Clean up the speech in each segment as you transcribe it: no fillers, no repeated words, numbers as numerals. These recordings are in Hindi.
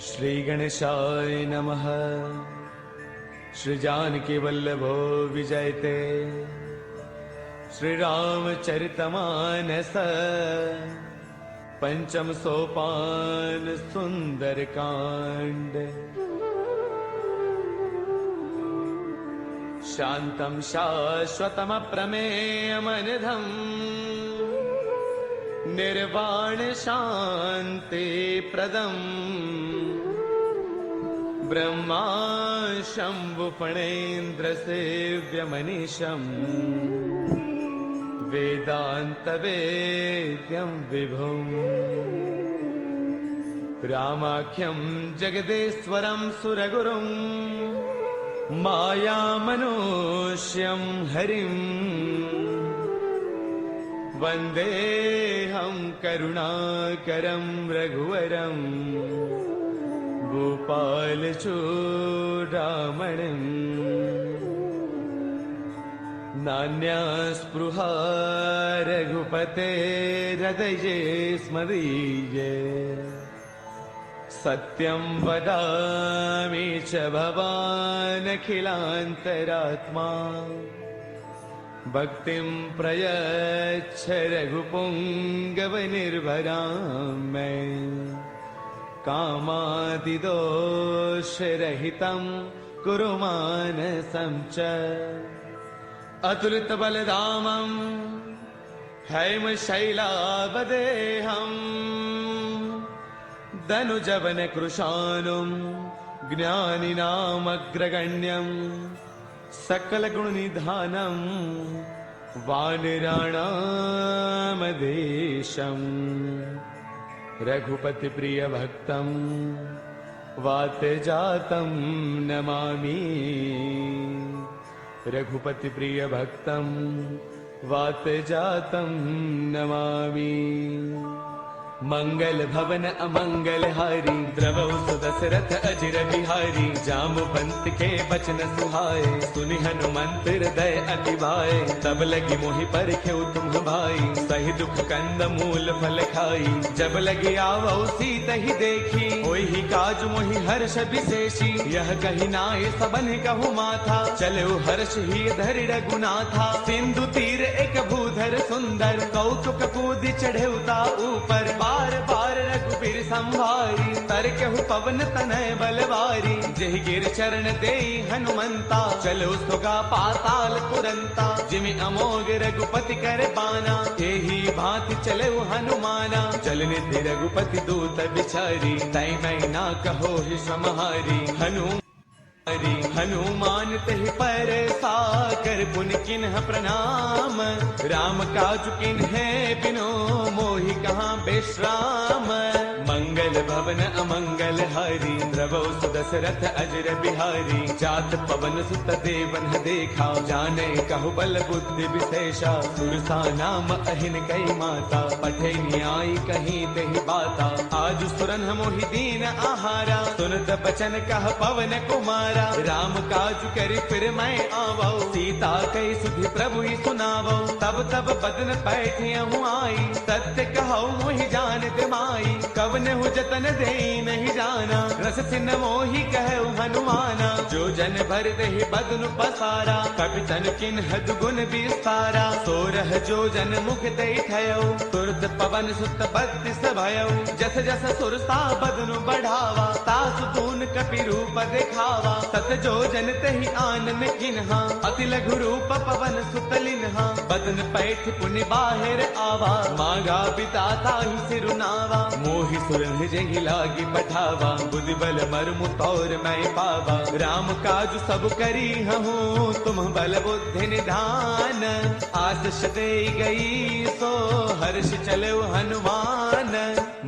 श्री गणेशाय नमः। श्री जानकी वल्लभो विजयते। श्री रामचरितमानस पंचम सोपान सुंदर कांड। शांतं शाश्वतम प्रमेयमनिधम् निर्वाण शांति प्रदम् ब्रह्मा शंभु फणेन्द्र सेव्यमनीशम् वेदांत वेद्यं विभुम् रामाख्यं जगदेश्वरं सुरगुरुं मायामनुष्यं हरिं वन्देऽहं करुणाकरं रघुवरं गोपालचूडामणिम्। नान्यास्पृहा रघुपतेर्हृदये स्मदीये। सत्यं वदामि च भवानखिलान्तरात्मा। भक्तिं प्रयच्छ रघुपुङ्गवनिर्भरां मे। कामादिदोषरहितं कुरु मानसं च। अतुलितबलधामं हैमशैलावदेहम् धनुजवनकृशानुं ज्ञानिनामग्रगण्यं सकलगुणनिधानं वानराणामधीशम्। रघुपतिप्रियभक्तं वातजातं नमामि। रघुपतिप्रियभक्तं वातजातं नमामि। मंगल भवन अमंगल हारी द्रवौ सुदशरथ अजिर बिहारी। जामवंत के बचन सुहाए सुनि हनुमंत हृदय अति भाए। तब लगी मोहि परखेउ तुम भाई सही दुख कंद मूल फल खाई। जब लगी आवौ सीता ही देखी होई ही काज मोहि हर्ष विशेषी। यह कही नाय सबन कहु माथा चलो हर्ष ही धरि रघुनाथा। सिंधु तीर एक भूधर सुंदर कौतुक कूद चढ़ेउता ऊपर। बार बार रघुबीर संभारी तरकेहु पवन तनय बलवारी। जेहि गिर चरण देई हनुमंता चलो सुगा पाताल तुरंता। जिमि अमोघ रघुपति कर बाना एही भांति चले हनुमाना। चल निधि रघुपति दूत बिचारी तै मैं ना कहो ही समहारी। हनुमान तहि पर साकर पुन किन्ह प्रणाम। राम काज किन्हे बिनो मोहि कहाँ विश्राम। मंगल भवन अमंगल हारी द्रवौ सुदशरथ अजिर बिहारी। जात पवन सुत देवन देखा जाने कहु बल बुद्धि विशेषा। सुरसा नाम अहिन कई माता पठे न्याय कहीं तेहि बाता। आज सुरन मोहि दीन आहारा सुनत बचन कह पवन कुमारा। राम काज करि फिर मैं आवौ सीता कई सुधि प्रभु ही सुनावौ। तब तब बदन पैठियहु आई सत्य कहौ मोहि जानत माई। कवन हु जतन देई नहीं जाना रस सिन मोहि कहु हनुमाना। जो जन भर देहि बदनु पसारा कपितन किन्ह दुगुन विस्तारा। सोरह जो जन मुख देई ठयौ तुरत पवन सुत बत्तीस भयौ। जस जस सुरसा बदनु बढ़ावा तासु तून कपि रूप देखावा। सत जो जन तेहि आनन किन्हा अति लघु रूप पवन सुत लिन्हा। बदन पैठ पुनि बाहिर आवा मांगा पिता ताहि सिरुनावा। मोहि सुरन जेहि लागी पठावा बुद्धि बल मर्मु तौर मैं पावा। राम काज सब करी हूँ तुम बल बुद्धि निधान। आशीष दे गई सो हर्ष चलो हनुमान।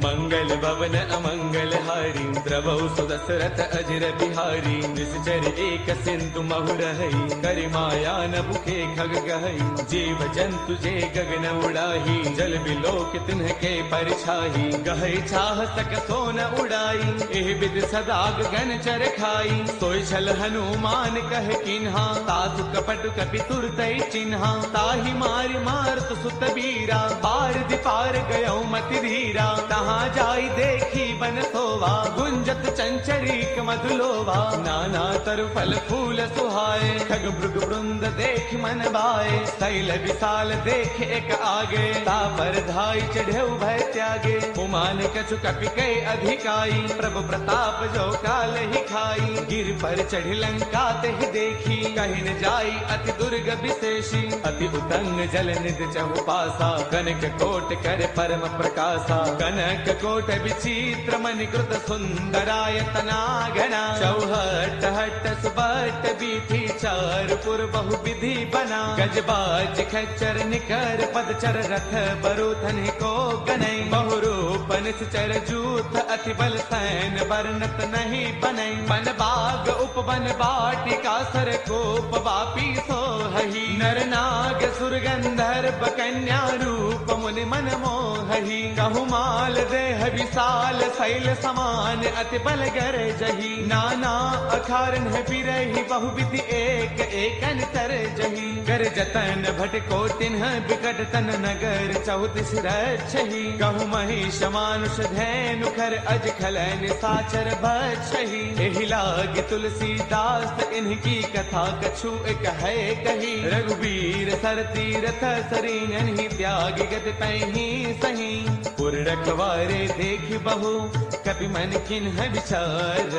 मंगल भवन अमंगल हारी द्रवौ सुदशरथ अजिर बिहारी। निश्चर एक सिंधु महु रहई करि माया न बुखे खग गहई। जीव जंतु जे गगन उड़ाही जल बिलोक तिन्ह के परछाही। गहई छाह सक सोन उड़ाई एह विद सदा गगन चर खाई। सोई छल हनुमान कह किन्हा तासु कपट कपि तुरतई चिन्हा। ताहि मारि मारत सुत बीरा पार दिपार गयो मति धीरा। तहाँ वहाँ जाई देखी बन सोवा, गुंजत चंचरीक मधुलोवा। नाना तरु फल फूल सुहाए, खग भृग वृंद देख मन भाए। शैल विशाल देख एक आगे, तापर धाई चढ़े भय त्यागे। उमान कछु कपि कई अधिकाई, प्रभु प्रताप जो काल ही खाई। गिर पर चढ़ी लंका तेहि देखी, कहि न जाई अति दुर्ग विशेषी। अति उतंग जल निध चहु पासा, कनक कोट कर परम प्रकाशा। कनक कोट विचित्र मणिकृत सुंदरायतना घना। चौहट हट सुबट बीथी, चार पुर बहु विधि बना। गजबाज खच्चर निकर पदचर, रथ बरुथन को गनई। बहुरूप निश्चर जूथ, अति बल सैन वर्णत नहीं बनई। बन बाग उपवन बाटिका, सर कोप वापी सोहहि। नर नाग सुर गंधर्व कन्या, रूप मुनि मन मोहहि। कहु माल देह विशाल, शैल समान अति बल गर जही। नाना अखारन बिरहि, बहुविधि एक एकन तर जही। कर जतन भट को तिन्ह, बिकट तन नगर चौतीस रक्षहि। कहु महिष मानुष धैनु, खर अज खलन साचर बछहि। एहि लाग तुलसीदास, इनकी कथा कछु एक है कही। रघुवीर सर तीरथ सरीन, त्याग गत पैही सही। पुर रखवारे देख बहु, कपि मन किन्ह विचार।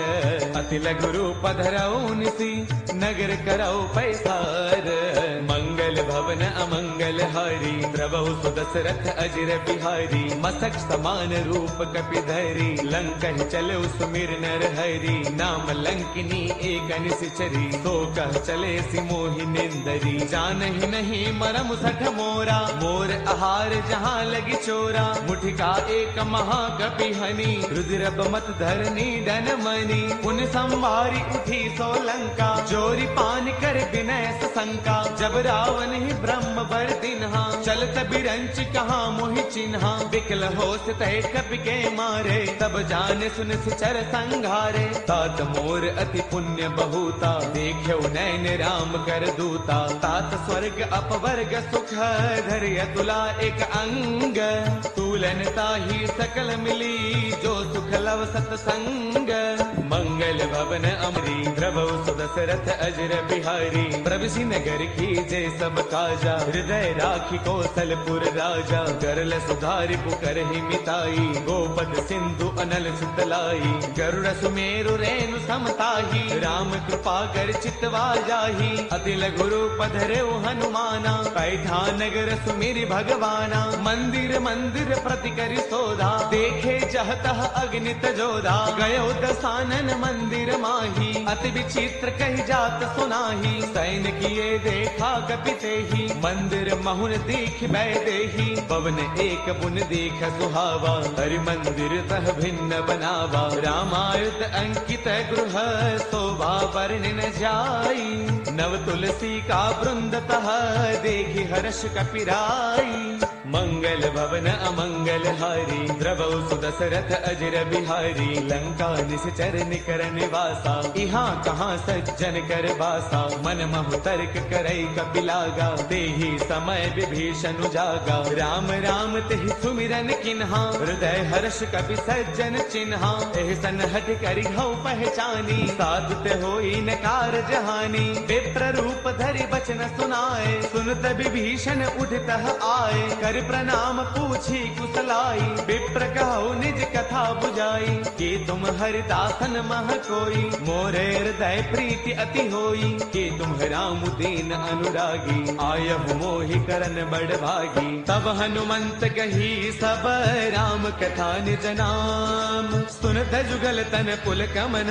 अति लघु रूप धरऊ निसी, नगर करऊ पैसार। मंगल भवन अमंगल हारी, द्रवहु सुदशरथ अजिर बिहारी। मसक समान रूप कपि धरी, लंकहि चले सुमिर नर हरि। नाम लंकिनी एक निश्चरी, तो कह चले सि मोहि निंदरी। जानहि नहीं मरम सठ मोरा, मोर आहार जहाँ लगी चोरा। मुठिका एक महाकपि हनि, रुद्र मत धरनी डन मनी। उन संवारी उठी सो लंका, जोरी पान कर विनय शंका। जब रावण ही ब्रह्म बर दिन्हा, चलत बिरंच कहाँ मोहि चिन्हा। बिकल होश तय कपि के मारे, तब जाने सुन सिचर संघारे। तात मोर अति पुण्य बहुता, देख्यो नैन राम कर दूता। तात स्वर्ग अपवर्ग सुख, धर्य तुला एक अंग। तूलन ताही सकल मिली, जो सुख लव सतसंग। मंगल भवन अमरी, प्रभु सुदशरथ अजर बिहारी। प्रभु नगर की जय सब काजा, हृदय राखी कौशलपुर राजा। गरल सुधारि पुकर ही मिताई, गोपद सिंधु अनल सुतलाई। गरुड़ सुमेरु रेणु समताही, राम कृपा कर चितवा जाही। अति लघु रूप धरेउ हनुमाना, पैठा नगर सुमिरि भगवाना। मंदिर मंदिर प्रति करि सोधा, देखे जहतः अग्नित जोधा। गयो दसानन मंदिर माही, अति विचित्र कही जात सुनाही। सैन किए देखा कपिते ही, मंदिर महुन दीख बै देही। पवन एक पुन दीख सुहावा, हरि मंदिर तह भिन्न बनावा। रामायण अंकित गृह, शोभा वर्णि न जाई। नव तुलसी का वृंद तह, देखि हर्ष कपिराई। मंगल भवन अमंगल हारी, द्रवहु सुदशरथ अजर बिहारी। लंका निश्चर निकर निवासा, इहाँ कहाँ सज्जन कर बासा। मन महु तर्क करई कपिलागा, तेहि समय विभीषण जागा। राम राम तेहि सुमिरन किन्हा, हृदय हर्ष कपि सज्जन चिन्हा। एहि सन हठ करि हऊ पहचानी, साधु ते होई न कारज हानि। विप्र रूप धरि बचन सुनाए, सुनत विभीषण उठतः आए। कर प्रणाम पूछी कुशलाई, विप्र कहु निज कथा बुझाई। कि तुम हरिदासन मह कोई, मोरे हृदय प्रीति अति होई। कि तुम राम दीन अनुरागी, आयहु मोहि करन बड़ भागी। तब हनुमंत कही सब राम कथा निज नाम। सुनत जुगल तन पुल कमन,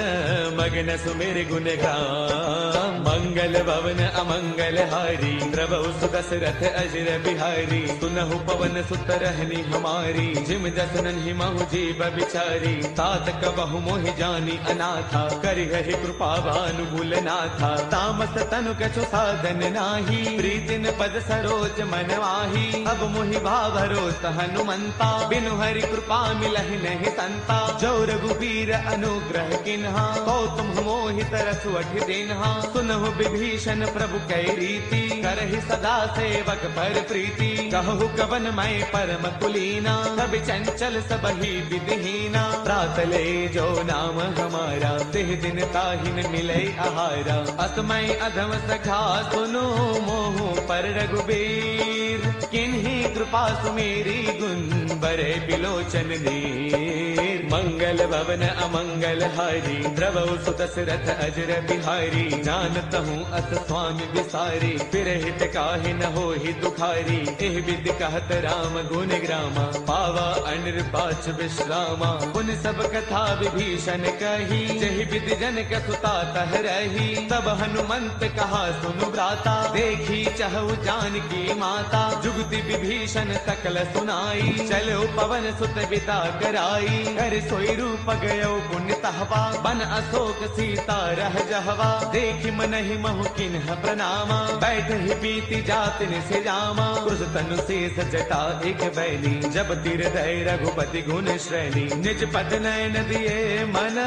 मगन सुमिर गुण गाम। मंगल भवन अमंगल हारी, द्रवहु सुदशरथ अजर बिहारी। सुनहु पवन सुत रहनी हमारी, जिम जसनन ही महु जीव बिचारी। तात कबहु मोहि जानी अनाथा, करिहहि कृपा भानुकूल नाथा। तामस तनु कछु साधन नाही, प्रीतिन पद सरोज मन माही। अब मोहि भाभरोस हनुमंता, बिनु हरि कृपा मिलहि नहीं संता। जो रघुबीर अनुग्रह किन्हा, तो तुम मोहि तरसु अठि दिन्हा। सुनहु विभीषण प्रभु कै रीति, करहि सदा सेवक पर प्रीति। कहु श्रवण मय परम कुलीना, सब चंचल सब ही विधिहीना। प्रातले जो नाम हमारा, तिह दिन ताहिन मिले आहारा। असमय अधम सखा सुनो, मोहु पर रघुबीर। किन्हीं कृपा सुमेरी, गुण बरे बिलोचन नीर। मंगल भवन अमंगल हारी, द्रवौ सुदशरथ अजर बिहारी। जानत हूँ अस स्वामी विसारी, फिरहित काहे न होहि दुखारी। एह विधि कहत राम गुण ग्रामा, पावा अनिर्वाच विश्रामा। पुन सब कथा विभीषण कही, जहि विधि जनक सुता तह रही। तब हनुमंत कहा सुनु भ्राता, देखी चहु जानकी माता। जुगति विभीषण सकल सुनाई, चलो पवन सुत विदा कराई। कर सोई रूप गयो पुण्य तहवा, बन अशोक सीता रह जहवा। देखि मनहि महु किन्ह प्रणामा, बैठ ही बीती जात निसे जामा। क्रुश तनु शेष जटा एक बैली, जब तिर दय रघुपति गुण श्रेणी। निज पद नयन दिए मन,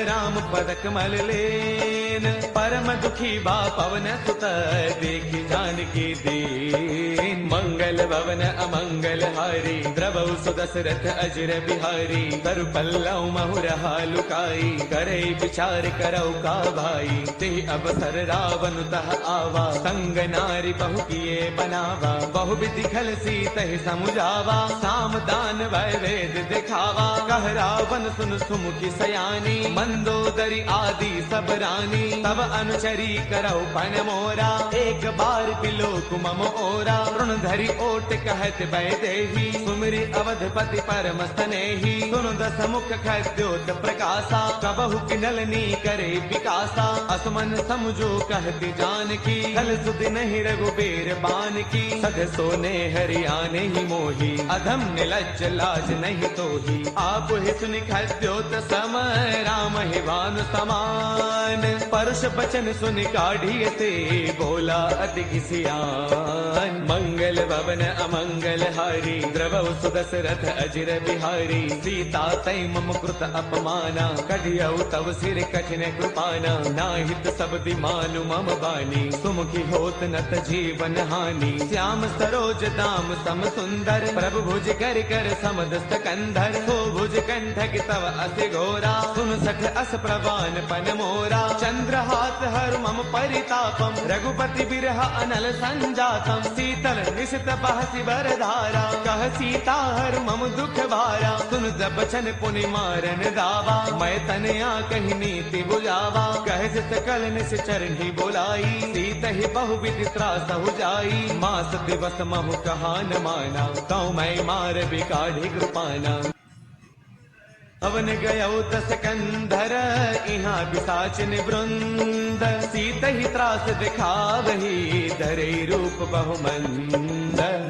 राम पद कमल लेन। परम दुखी बा पवन सुत, देखि जानकी दीन। मंगल भवन अमंगल हारी, द्रवौ सुदशरथ अजर बिहारी। तरु पल्लव महुरहा लुकाई, करे विचार करौ का भाई। ते अवसर रावण तह आवा, संग नारी बहु किए बनावा। बहु विधि खल सीतहि समुझावा, साम दान वै वेद दिखावा। कह रावण सुन सुमुखी सयानी, मंदोदरी आदि सब रानी। तब अनुचरी करौ पन मोरा, एक बार बिलोक मम ओरा। ऋण धरि ओट कहत वैदेही, सुमिरि अवधपति परम स्नेही। सुन दस मुख खद्योत प्रकाशा, कबहु किनलनी करे विकासा। असमन समझो कहती जानकी, कल सुधि नहीं रघुबीर बान की। सध सोने हरियाने ही मोही, अधम निलज्ज लाज नहीं तोही। आप ही सुनि खद्योत सम, राम ही भानु समान। परुष बचन सुनि काढ़िए से, बोला अति किसियान। मंगल भवन अमंगल हारी, द्रवौ सुदशरथ अजर बिहारी। सीता तै मम कृत अपमाना, कढ़ियौ तव सिर कठिन कृपाना। नाहित शब्दि मानु मम बानी, सुमुखी होत नत जीवन हानि। श्याम सरोज दाम सम सुंदर, प्रभु भुज कर कर समदस्त कंधर। सो भुज कंठक तव अति घोरा, सुन सठ अस प्रवान पन मोरा। चंद्रहास हर मम परितापम, रघुपति बिरह अनल संजातम। शीतल निशित बहसि बरधारा, कह सीता हर मम दुख भारा। सुन जब बचन पुनि मारन दावा, मैं तनया कही नीति बुझावा। कह सकल निस चरणी बोलाई, सीत ही बहु विधि त्रास हो जाई। मास दिवस महु कहा न माना, कौ मैं मार बिकाढ़ी कृपाना। अवन गयौ दस कंधर, इहाँ पिशाचिन वृंद। सीत ही त्रास दिखावही, धरे रूप बहुमंद।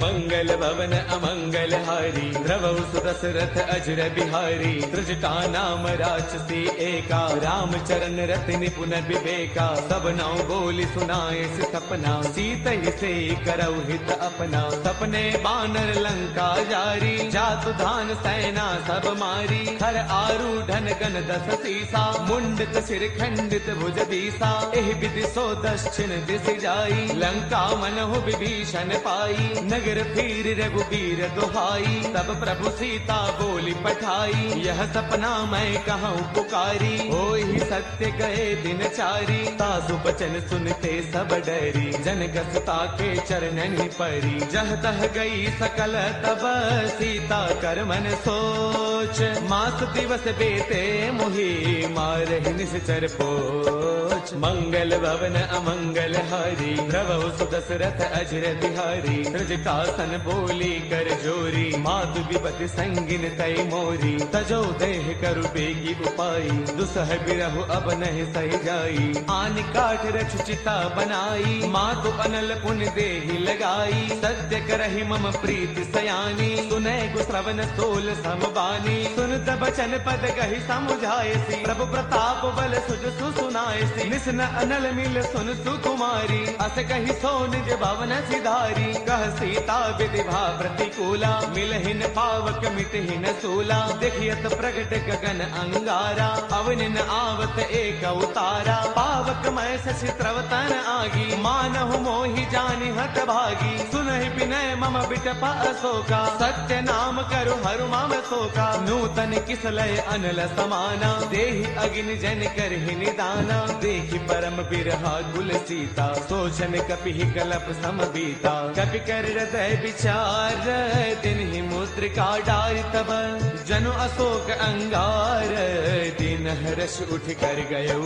मंगल भवन अमंगल हारी, द्रवौ सुदशरथ अजर बिहारी। त्रिजटा नाम राक्षसी एका, राम चरण रति निपुण विवेका। सब नौ बोली सुनाए से सपना, सीत ही से करौ हित अपना। सपने बानर लंका जारी, जातु धान सेना सब मारी। हर आरूढ़न गण दस सीसा, मुंडित सिर खंडित भुज दीसा। एहि विधि सो दक्षिण दिस जाई, लंका मनहु विभीषण पाई। नगर फिर रघुबीर दुहाई, तब प्रभु सीता बोली पठाई। यह सपना मैं कहूँ पुकारी, होई सत्य गए दिन चारी। तासु बचन सुनते सब डरी, जनक सुता के चरणन परी। जह तह गई सकल तब, सीता कर मन सोच। मास दिवस बेते मोहि, मारहि निश्चर पोच। मंगल भवन अमंगल हारी, द्रवौ सुदशरथ अजर बिहारी। त्रिजटासन बोली कर जोरी, मातु विपति संगिन तय मोरी। तजो देह करु बेगी उपाई, दुसह बिरहु अब नहीं सही जाई। आन काठ रछु चिता बनाई, मातु अनल पुन देहि लगाई। सत्य करहि मम प्रीति सयानी, सुनै गुश्रवण सोल समबानी। सुन त बचन पद कहि समुझायसी, प्रभु प्रताप प्रताप बल सुज सुनाए सी निस न अनल मिल सुन सुकुमारी अस कही सो निज भवन सिधारी कह सीता विधिभा प्रतिकूला मिलहिन पावक मिटहिन सूला देखियत प्रगट गगन अंगारा अवनिन आवत एक उतारा पावक मैं शशि त्रवतन आगी मानहु मोहि जानि हत भागी सुनहि विनय मम बिटप अशोका सत्य नाम करु हरु मम शोका नूतन किसलय अनल समाना देहि अग्नि जन करहि निदाना देखि परम बिरहा कुल सीता सोचन कपि कलप सम बीता कपि कर हृदय विचार तिन्हि मुद्रिका डारि तब जनु अशोक अंगार दिन हर्ष उठ कर गयो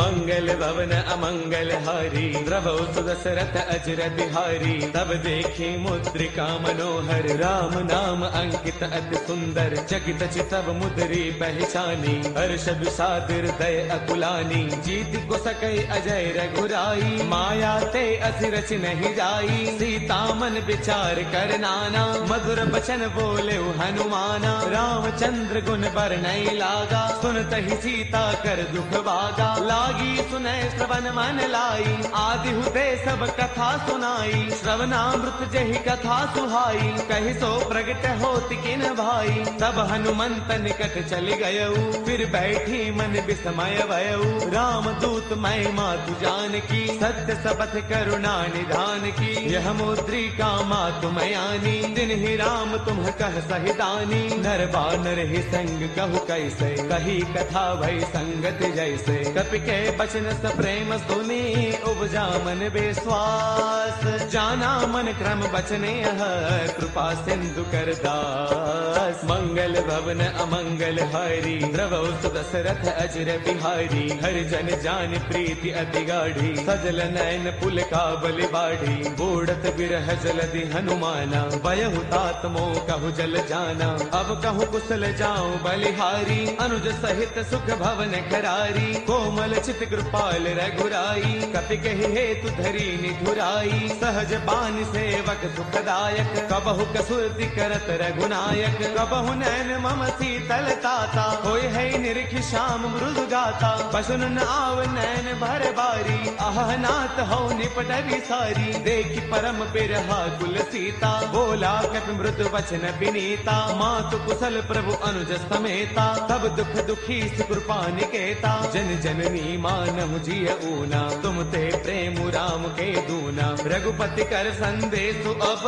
मंगल भवन अमंगल हारी द्रवौ सुदशरथ अजर बिहारी तब देखी मुद्रिका मनोहर राम नाम अंकित अति सुंदर चकित चितव मुद्री पहचानी हर्ष विषाद हृदय अकुलानी जीत को सकई अजय रघुराई माया ते असि रच नहीं जाई सीता मन विचार कर नाना मधुर बचन बोले हनुमाना रामचंद्र गुण बरनई लागा सुनत ही सीता कर दुख भागा लागी सुनय श्रवण मन लाई आदि हुते सब कथा सुनाई श्रवणामृत जहि कथा सुहाई कहि सो प्रगट होति किन भाई तब हनुमंत निकट चली गयऊ फिर बैठी मन विस्मय भयऊ राम दूत मैं मातु जान की सत्य सबथ करुणा निधान की यह मुद्रिका मातु मयानी दिन ही राम तुम कह सहिदानी नर बानर ही संग कहु कैसे कही कथा भई संगत जैसे कपि के बचन स प्रेम सुनी उपजा मन विश्वास जाना मन क्रम बचने कृपा सिंधु कर दास मंगल भवन अमंगल हारी द्रवौ सुदशरथ अजर बिहारी हर जन जान प्रीति अति गाढ़ी सजल नयन पुल का बलि बाढ़ी बूढ़त बिरह जलधि हनुमाना बयहु तात मोह कहु जल जाना अब कहु कुशल जाऊं बलिहारी अनुज सहित सुख भवन खरारी कोमल चित कृपाल रघुराई कपि कहि हेतु धरी निधुराई सहज बान सेवक सुखदायक कबहु कसुरति करत रघुनायक कबहु नैन मम शीतल ताता होय है निरखि श्याम मृदु गाता पसुन न आव नैन भर बारी आह नाथ हो निपट विसारी देखि परम बिरहा कुल सीता बोला कपि मृदु वचन विनीता मातु कुशल प्रभु अनुज समेता तब दुख दुखी कृपा निकेता जन जननी मानहु जिय ऊना तुम ते प्रेम राम के दूना रघुपति कर संदेशु अब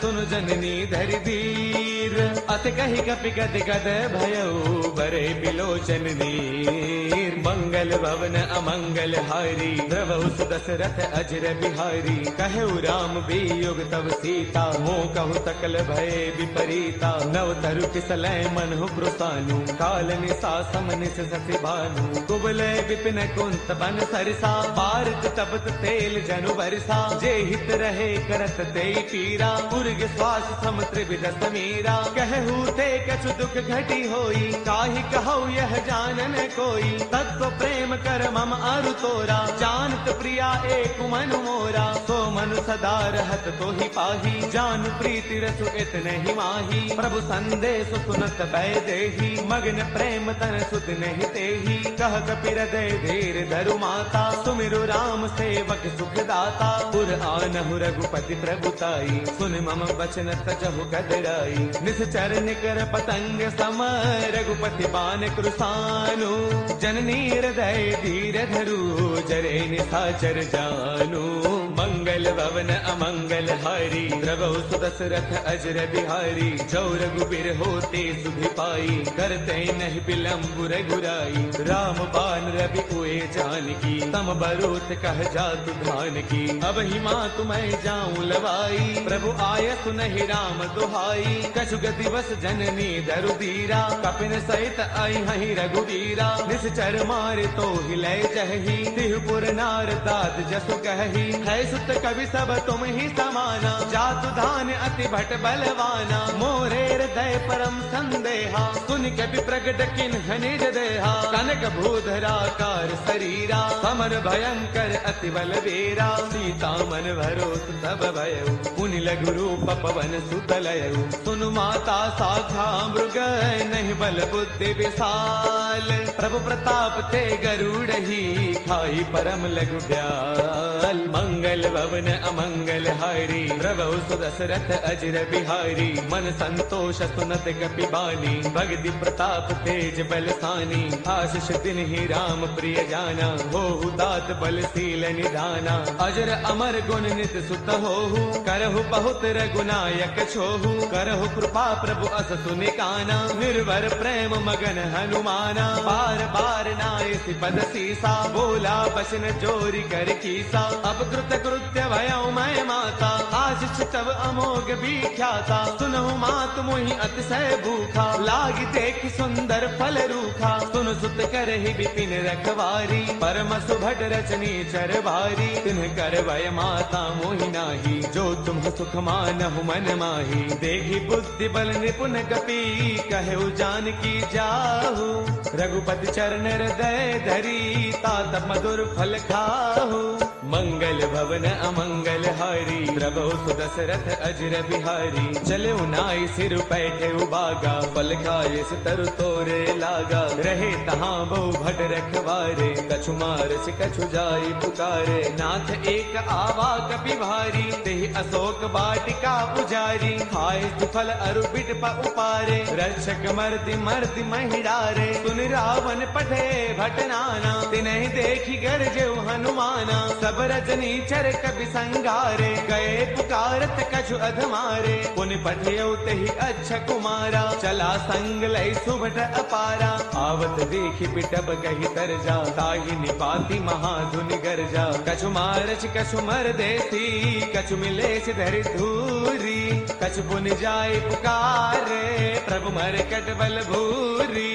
सुन जननी धरि धीर अत कही कपि गद गद भयऊ बरे बिलोचन नीर मंगल भवन अमंगल हारी द्रवहु सुदशरथ अजर बिहारी कहु राम वियोग तब सीता मोह कहु सकल भय विपरीता नव तरु किसलय मन हो प्रोसानु काल निसा समनिस सति भानु कुबले विपिन कुंत बन सरसा पारत तपत तेल जनु बरसा जे हित रहे करत ते पीरा उर्ग श्वास सम त्रिविध समीरा कहू ते कछु दुख घटी होई काहि कहौ यह जानन कोई तत्व प्रेम कर मम अरु तोरा जानत प्रिया एक मनु मोरा सो मनु सदा रहत तो ही पाही जानु प्रीति रसु इतने ही माही प्रभु संदेश सुनत भय देही मग्न प्रेम तन सुध नहीं तेही कह कपि हृदय धीर धरु माता सुमिरु राम सेवक सुख दाता पुर आनहु रघुपति प्रभुताई सुन मम वचन तजहु कदराई निश्चर निकर पतंग सम रघुपति बान कृसानु जननी हृदय धीर धरु जरे निशाचर जानु मंगल भवन अमंगल हारी द्रवौ सुदशरथ अजर बिहारी जौ रघुबीर होते सुधि पाई करते नहीं विलम्ब रघुराई राम बान रवि उए जानकी तम बरोत कह जातु धान की अब ही माँ तुम्हें जाऊं लवाई प्रभु आय सुनहि राम दुहाई कछु दिवस जननी दरु दीरा कपिन सहित आई हहि रघुवीरा निश्चर मारे तो हिलय जही तिहुपुर नार दाद जसु कही है सुत कवि सब तुम ही समाना जातु धान अति भट बलवाना मोरे हृदय परम संदेहा सुन कवि प्रगट किन निज देहा कनक भूधरा कार शरीरा समर भयंकर अति बलवीरा सीता मन भरोस तब भयउ पुनि लघु रूप पवन सुत लयउ सुनु माता शाखा मृग नहीं बल बुद्धि विशाल प्रभु प्रताप ते गरुड़ही खाई परम लघु ब्याल मंगल भवन अमंगल हारी प्रभु सुदशरथ अजर बिहारी मन संतोष सुनत कपि बानी भगति प्रताप तेज बलसानी आशीष दिन ही राम प्रिय जाना होहु दात बलशील निधाना अजर अमर गुण नित सुत होहु करहु बहुत रघुनायक छोहु करहु कृपा प्रभु अस सुनिकाना निर्भर प्रेम मगन हनुमाना बार बार नाय पद सीसा बोला बचन जोरी कर कीसा अब कृत कृत्य भयउ मैं माता आशीष तब अमोघ विख्याता सुनहु मात मोहि अतिशय भूखा लागी देख सुंदर फल रूखा सुन सुत करहि विपिन रखवारी परम सुभट रचनी चर भारी तिन्ह कर भय माता मोहि नाही जो तुम सुख मानहु मन माही देखी बुद्धि बल निपुण कपि कहु जानकी जाहु रघुपति चरण हृदय धरी तात मधुर फल खाहु मंगल भवन अमंगल हारी प्रभु सुदशरथ अजर बिहारी चले नाई सिर पैठे उबागा फल खाए तरु तोरे लागा रहे तहाँ बहु भट रखवारे कछु मारस कछु जाई पुकारे नाथ एक आवा कपि भारी तेहि अशोक वाटिका उजारी खाए फल अरु बिट उपारे रक्षक मर्दि मर्दि महिडारे सुन रावण पठे भट नाना तिन्हि देखी गरजेउ हनुमाना सब रजनी चर कपि संगारे गए पुकारत कछु अधमारे पुन पठयउ तेहि अच्छा कुमारा चला संग लय सुभट अपारा आवत देखि बिटब कहि तरजा ताहि निपाति महाधुनि गरजा कछु मारच कछु मर देसी कछु मिलेस धरि धूरी कछु पुन जाय पुकारे प्रभु मर कट बल भूरी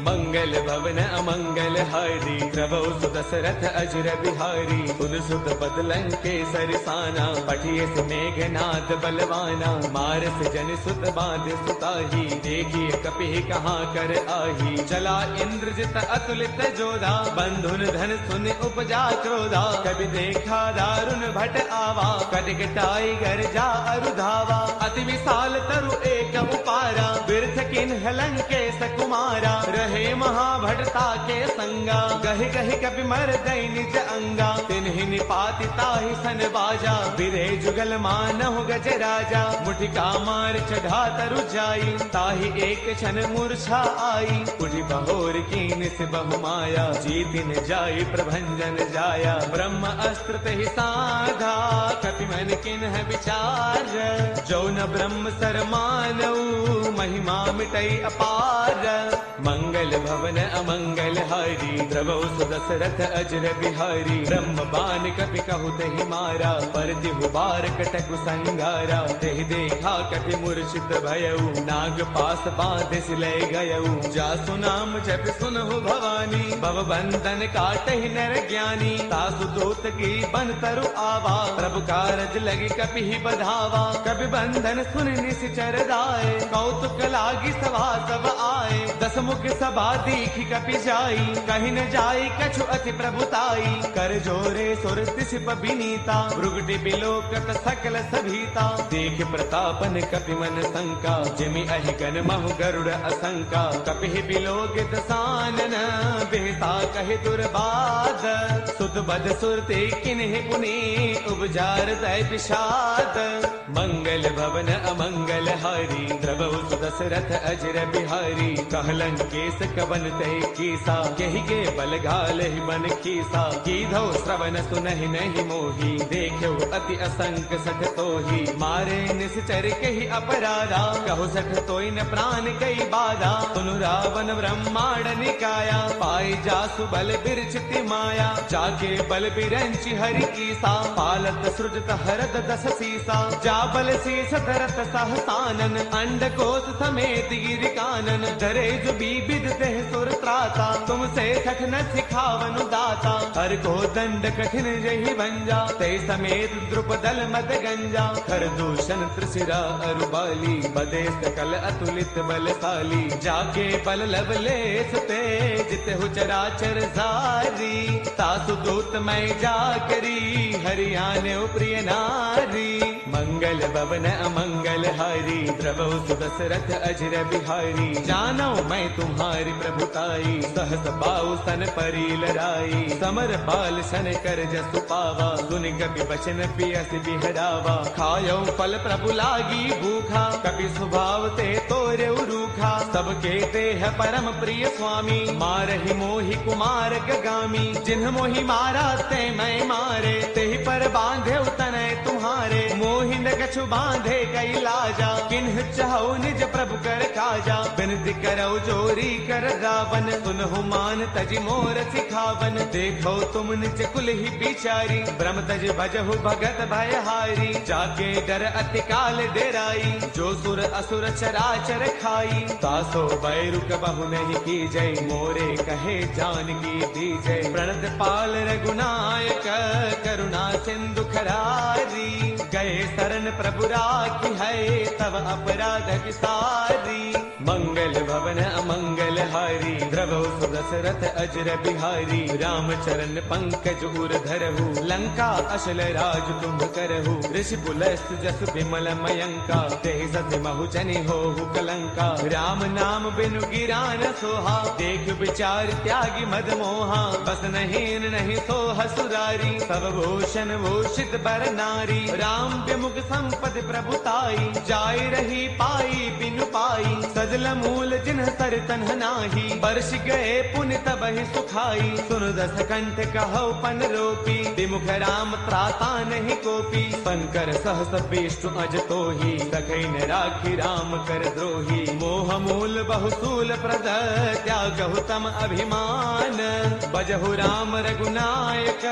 मंगल भवन अमंगल हारी प्रभु सुदशरथ अजर बिहारी सुन सुत बदलं के सरसाना पठिए से मेघनाद बलवाना मारस जन सुत बांध सुताही देखिए कपि कहाँ कर आही चला इंद्रजित अतुलित जोधा बंधुन धन सुन उपजा क्रोधा कभी देखा दारुण भट आवा कटकटाई घर जा अरुधावा अति विशाल तरु एक उपारा बिरथ किन्ह लंकेश कुमारा रहे महाभटता के संगा गहि गहि कपि मर गई निज अंगा तिन्हि निपाति ताहि सन बाजा बिरे जुगल मानहु गज राजा मुठिका मार चढ़ा तरु जाई ताहि एक क्षण मूर्छा आई उठी बहोर कीन से बहु माया जीतिन जाई प्रभंजन जाया ब्रह्म अस्त्र तेहि साधा कपि मन किन्ह विचार जो न ब्रह्म सर मानऊ महिमा मिटई अपार मंगल भवन अमंगल हारी प्रभु सुदशरथ अजर बिहारी ब्रह्म बान कपि कहु तेहि मारा पर तिहु बार कटकु संगारा तेहि देखा कपि मूर्छित भयउ नाग पास बांधे सिलय गयउ जासु नाम जप सुनहु भवानी भव बंधन काटहि नर ज्ञानी तासु दूत की बन तरु आवा प्रभु कारज लगी कपि ही बधावा कपि बंधन सुन निश्चर दाए कौतुक लागी सभा सब आए दस मुख सभा दीखी कपि जाई कहीं न जाई कछु अति प्रभुताई कर जोरे सुर तिसिप बिनीता भृगुटि बिलोकत सकल सभीता देख प्रतापन कपि मन शंका जिमि अहिगन महु गरुड़ असंका कपि बिलोकित सानन बेहता कहि दुर्बाद सुत बद सुरते किन्हि पुनि उपजार दय विषाद मंगल भवन अमंगल हारी प्रभु सुदशरथ अजर बिहारी कहलन केस कवन ते कीसा कहि के बल घाल ही बन कीसा कीधो श्रवण सुनहि नहीं मोही देखो अति असंक सठ तोही मारे निश्चर कहि अपराधा कहो सठ तोई न प्राण कई बाधा सुनु रावण ब्रह्मांड निकाया पाई जासु बल बिरचिति माया जाके बल बिरंचि हरि कीसा पालत सृजत हरत दस सीसा जा बल शीस धरत सहसानन अंड कोश समेत गिर कानन करे जो विविधते सुर त्राता, तुमसे सठ न सिखावनु दाता। हर को दंड कठिन जही भंजा, ते समेत द्रुपदल मद गंजा। खर दूषण त्रिशिरा अरुबाली, बदे सकल अतुलित बलशाली। जाके बल लवलेस ते, जित हो चराचर सारी। तासु दूत मैं जा करी, हरियाणे प्रिय नारी। मंगल भवन अमंगल हारी, द्रवौ सुदशरथ अजर बिहारी। जानो मैं तुम्हारी प्रभुताई, सहस पाऊ सन परी लड़ाई। समर बाल सन कर जसु पावा, सुन कपि बचन पियस बिहरावा। खायो फल प्रभु लागी भूखा, कपि स्वभाव ते तोरे रूखा। सबके ते है परम प्रिय स्वामी, मारहि मोहि कुमार गगामी। जिन्ह मोहि मारा ते मैं मारे, तेहि पर बांधे तनय तुम्हारे। मोहि न कछु बांधे कई लाजा, किन्ह चाहो निज प्रभु कर काजा। बिनती करौ जोरी कर रावण, सुनहु मान तजि मोर सिखावन। देखो तुम निज कुल ही बिचारी, ब्रह्म तज भजहु भगत भयहारी। जाके डर अति काल डेराई, जो सुर असुर चराचर खाई। तासो बैरु कबहु नहीं की जय, मोरे कहे जानकी दीजय। प्रणत पाल रघुनायक, करुणा सिंधु खरारी। गए शरण प्रभु राखी है, तब अपराध विसारी। मंगल भवन अमंगल हारी, द्रवौ सुदशरथ अजर बिहारी। रामचरण पंकज उर धरहु, लंका अशल राज तुम करहु। ऋषि पुलस्त जस विमल मयंका, तेहि सति महु जनि होहु कलंका। राम नाम बिनु गिरा न सोहा, देख विचार त्यागी मद मोहा। बस नहीं नहीं सोह सुरारी, सब भूषण भूषित बर नारी। राम विमुख संपद प्रभुताई, जाय रही पाई बिनु पाई। सजल मूल जिन्ह सर तन्ह नाही, बरस गए पुण्य तबहि सुखाई। सुन दस कंठ कहौ पन रोपी, विमुख राम त्राता नहीं कोपी। शंकर सहस विष्णु अज तोहि, सखै न राखी राम कर द्रोही। मोह मूल बहुसूल प्रद, त्यागहु तम अभिमान। बजहु राम रघुनायक,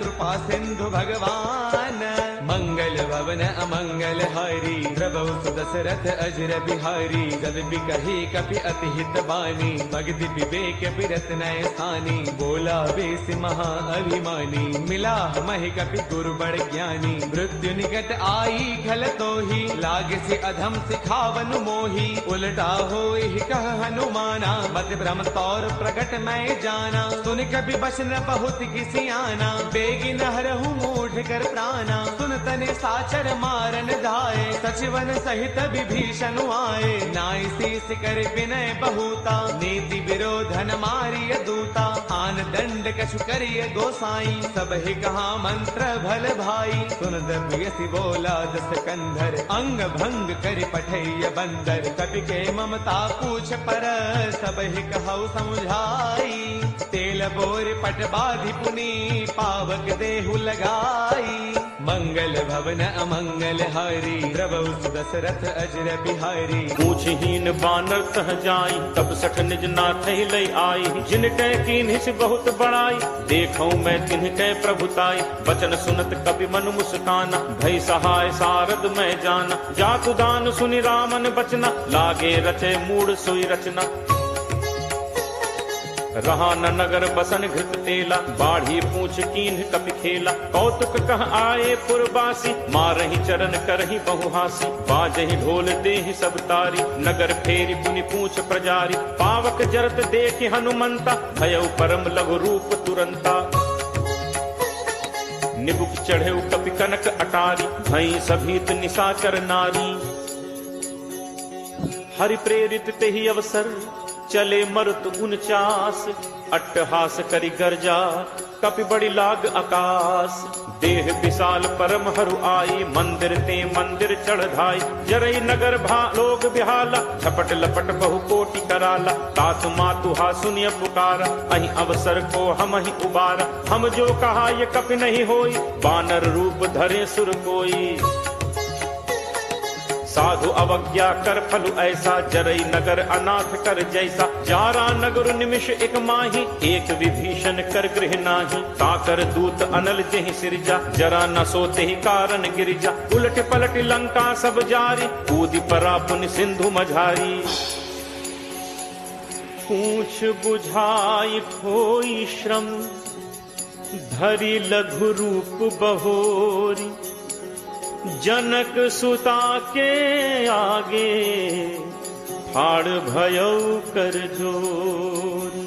कृपा सिंधु भगवान। मंगल भवन अमंगल हारी, द्रवौ सुदशरथ अजर बिहारी। गद बिकहि कपि अति हित बानी, भगति विवेक बिरत नय स्थानी। बोला बेस महा अभिमानी, मिला महि कपि गुरु बड़ ज्ञानी। मृत्यु निकट आई खल तोहि, लागे से अधम सिखावन मोहि। उलटा होई कह हनुमाना, मत भ्रम तौर प्रगट मैं जाना। सुन कपि बचन बहुत किसियाना, बेगी न हरहु मूढ़ कर प्राणा। सुन तने साचर मारन धाये, सचिवन सहित विभीषण आए। नाई शीस कर विनय बहुता, नीति विरोधन मारिय दूता। आन दंड कछु करिय गोसाई, सब ही कहा मंत्र भल भाई। सुन दम्यसि बोला दस कंधर, अंग भंग कर पठैय बंदर। कपि के ममता पूछ पर, सब ही कहु समुझाई। तेल बोर पट बाधि पुनी, पावक देहु लगाई। मंगल भवन अमंगल हारी, द्रवौ सुदशरथ अजर बिहारी। पूछहीन बानर तह जाई, तब सठ निज नाथ लय आई। जिन कै कीन्हिस बहुत बड़ाई, देखौ मैं तिन्ह कै प्रभुताई। बचन सुनत कपि मन मुस्काना, भय सहाय सारद मैं जाना। जातु दान सुनि रामन बचना, लागे रचे मूढ़ सोई रचना। रहा न नगर बसन घृत तेला, बाढ़ी पूछ कीन्ह कपि खेला। कौतुक कह आए पुरबासी, मारहि चरण करहि बहुहासी। बाजहि ढोल देहि सब तारी, नगर फेरी पुनि पूछ प्रजारी। पावक जरत देखि हनुमंता, भयउ परम लघु रूप तुरंता। निबुक चढ़े कपि कनक अटारी, भई सभीत निशाचर नारी। हरि प्रेरित तेहि अवसर, चले मरुत 49। अट्टहास करि गर्जा, कपि बड़ी लाग आकाश। देह विशाल परम हरु आई, मंदिर ते मंदिर चढ़ धाई। जरई नगर भा लोग बिहाला, झपट लपट बहु कोटि कराला। तातु मातु हा सुनिय पुकारा, अहि अवसर को हम ही उबारा। हम जो कहा ये कपि नहीं होई, बानर रूप धरे सुर कोई। साधु अवज्ञा कर फलु ऐसा, जरई नगर अनाथ कर जैसा। जारा नगर निमिष एक माही, एक विभीषण कर गृह नाही। ताकर दूत अनल जेहि सिरजा, जरा न सोते ही कारण गिरिजा। उलट पलट लंका सब जारी, कूदि परा पुनि सिंधु मझारी। पूछ बुझाई खोई श्रम, धरि लघु रूप बहोरी। जनक सुता के आगे, फाड़ भयउ कर जोरी।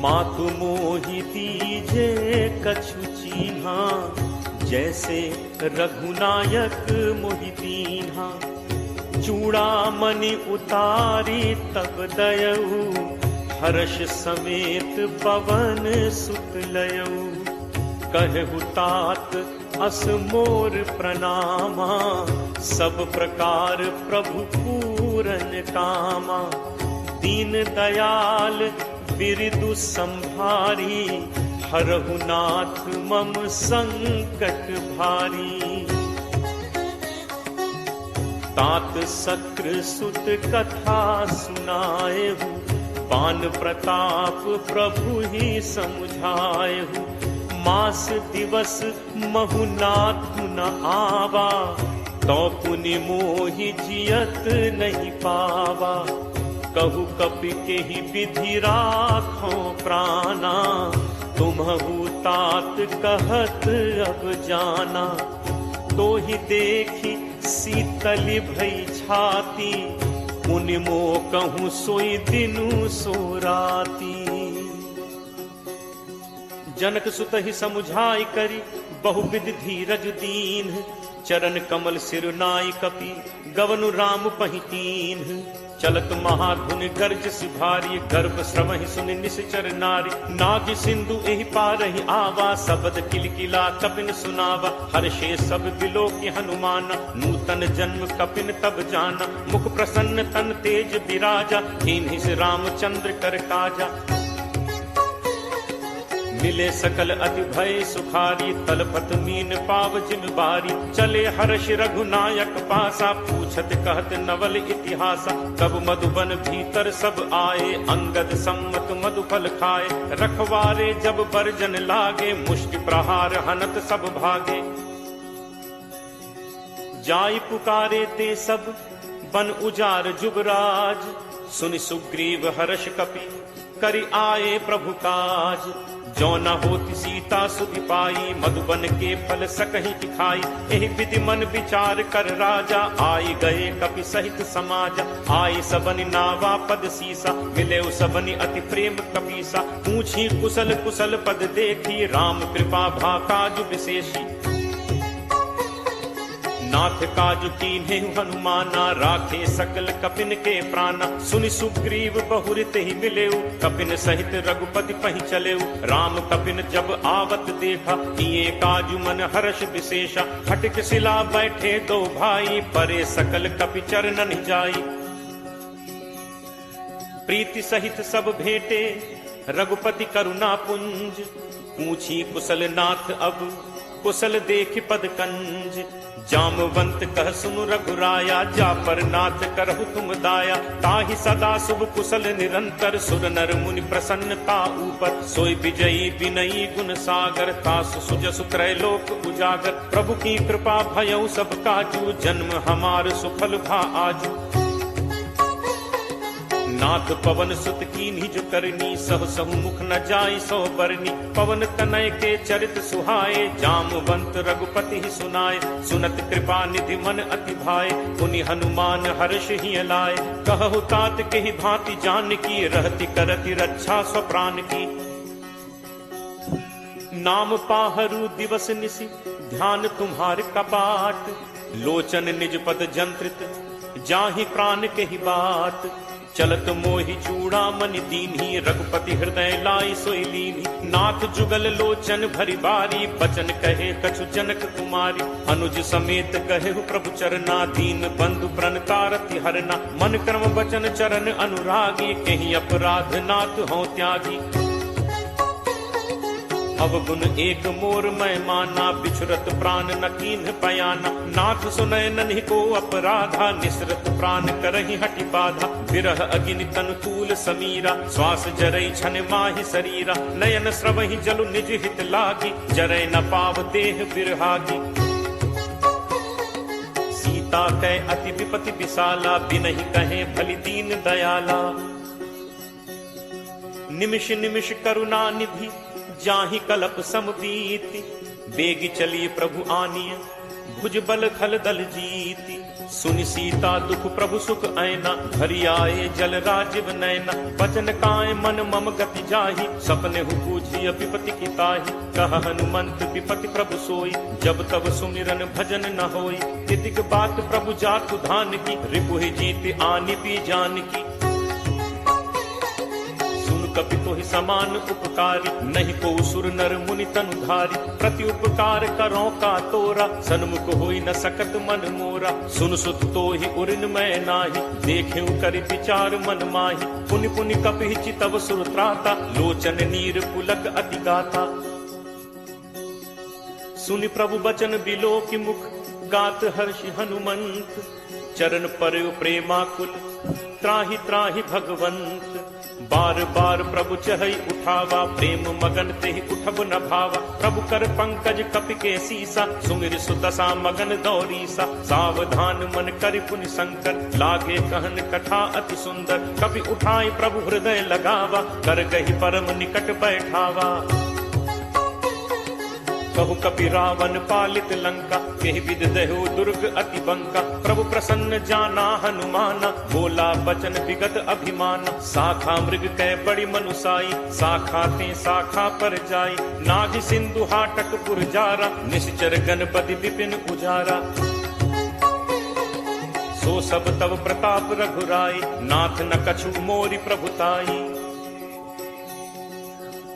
मातु मोहि दीजे कछु चीन्हा, जैसे रघुनायक मोहि दीन्हा। चूड़ामणि उतारी तब दयऊ, हर्ष समेत पवन सुत लयऊ। कहु तात अस मोर प्रणामा, सब प्रकार प्रभु पूरन कामा। दीन दयाल बिरदु संभारी, हरहु नाथ मम संकट भारी। तात सक्र सुत कथा सुनाएहु, पान प्रताप प्रभु ही समुझाएहु। मास दिवस महु नाथ न आवा, तो पुनि मोहि जियत नहीं पावा। कहु कपि के ही विधि राखो प्राणा, तुम्हु तात कहत अब जाना। तो ही देखी शीतल भई छाती, मुनि मो कहूँ सोई दिनु सो राती। जनक सुत ही समुझाई करी, बहुविध धीरज दीन। चरण कमल सिर नाई कपि, गवनु राम पहितीन। चलत महाधुनि गर्ज सिभारी, गर्भ श्रवहि सुनि निश्चर नारी। नाग सिंधु एहि पारहि आवा, शब्द किलकिला कपिन सुनावा। हर्षे सब बिलोकि हनुमान, नूतन जन्म कपिन तब जाना। मुख प्रसन्न तन तेज विराजा, कीन्हि से रामचंद्र कर काजा। मिले सकल अति भय सुखारी, तलपत मीन पाव जिम बारी। चले हर्ष रघुनायक पासा, पूछत कहत नवल इतिहासा। तब मधुबन भीतर सब आए, अंगद सम्मत मधुफल खाए। रखवारे जब बरजन लागे, मुष्टि प्रहार हनत सब भागे। जाई पुकारे ते सब, बन उजार जुबराज। सुनि सुग्रीव हर्ष कपि, करि आए प्रभु काज। जो न होती सीता सुधि पाई, मधुबन के फल सकहि खाई। एहि विधि मन विचार कर राजा, आई गए कपि सहित समाजा। आई सबनि नावा पद सीसा, मिले सबनि अति प्रेम कपीसा। पूछी कुशल कुशल पद देखी, राम कृपा भा काज विशेषी। नाथ काज कीन्हे हनुमाना, राखे सकल कपिन के प्राणा। सुनि सुग्रीव बहुरित ही मिलेऊ, कपिन सहित रघुपति पहि चलेऊ। राम कपिन जब आवत देखा, किए काजु मन हर्ष विशेषा। हटिक शिला बैठे दो भाई, परे सकल कपि चरणन जाई। प्रीति सहित सब भेटे, रघुपति करुणा पुंज। पूछी कुशल नाथ अब, कुशल देख पद कंज। जामवंत कह सुनु रघुराया, जा पर नाथ करहु तुम दाया। ताहि सदा शुभ कुशल निरंतर, सुर नर मुनि प्रसन्नता ऊपर। सोई विजयी विनयी गुण सागर, तासु सुजसु त्रैलोक उजागर। प्रभु की कृपा भयउ सब काजू, जन्म हमार सुफल भा आजू। नाथ पवन सुत कीन्ही जो करनी, सह सहु मुख न जाई सो बरनी। पवन तनय के चरित सुहाए, जामवंत रघुपति ही सुनाए। सुनत कृपा निधि मन अति भाए, पुनि हनुमान हर्ष ही लाए। कहु तात के ही भांति जान की, रहति करति रक्षा स्वप्राण की। नाम पाहरु दिवस निशि, ध्यान तुम्हार कपाट। लोचन निज पद जंत्रित, जाहि प्राण के ही बाट। चलत मोहि चूड़ामणि दीन्ही, रघुपति हृदय लाई सोई लीन्ही। नाथ जुगल लोचन भरी बारी, बचन कहे कछु जनक कुमारी। अनुज समेत कहेहु प्रभु चरना, दीन बंधु प्रण तारति हरना। मन क्रम बचन चरण अनुरागी, कहीं अपराध नाथ हो त्यागी। अवगुण एक मोर मैं माना, बिछुरत प्राण न कीन्ह पयाना। नाथ सुनय नन्हि को अपराधा, निसरत प्राण करहि हटि बाधा। विरह अगिनि तन तूल समीरा, श्वास जरई छन माहि शरीरा। नयन स्रवहि जलु निज हित लागी, जरय न पाव देह बिरहागी। ताकै अति विपति विशाला, बिनहि कहे भली दीन दयाला। निमिष निमिष करुणा निधि, जाहि कलप सम बीति, बेगी चलिए प्रभु आनिय, भुज बल खल दल जीति। सुनि सीता दुख प्रभु सुख ऐना, हरि आए जल राजीव नैना। बचन काय मन मम गति जाहि, सपने हु पूछिय विपति की ताहि। कह हनुमंत विपति प्रभु सोई, जब तब सुमिरन भजन न होई। तितिक बात प्रभु जातु धान की, रिपुहि जीत आनि पी जान की। कपि तोहि समान उपकारी, नहीं को सुर नर मुनि तनुधारी। प्रति उपकार करो का तोरा, सन्मुख होई न सकत मन मोरा। सुन सुत तोहि उरिन मैं नाही, देखेउ करि विचार मन माही। पुनि पुनि कपि चितव सुर त्राता, लोचन नीर पुलक अति गाता। सुनि प्रभु बचन बिलो की मुख, गात हर्षि हनुमंत। चरण पर प्रेमाकुल, त्राहि त्राहि भगवंत। बार बार प्रभु चहई उठावा, प्रेम मगन तेहि उठब न भावा। प्रभु कर पंकज कपि के सीसा, सुमिर सुदशा मगन दौरीसा। सावधान मन करि पुनि शंकर, लागे कहन कथा अति सुंदर। कपि उठाई प्रभु हृदय लगावा, कर गहि परम निकट बैठावा। कहु कपि रावण पालित लंका, केहि विध दहु दुर्ग अति बंका। प्रभु प्रसन्न जाना हनुमाना, बोला बचन विगत अभिमाना। शाखा मृग कै बड़ी मनुसाई, शाखा ते शाखा पर जाई। नाग सिंधु हाटक पुर जारा, निश्चर गणपति विपिन उजारा। सो सब तव प्रताप रघुराई, नाथ न कछु मोरि प्रभुताई।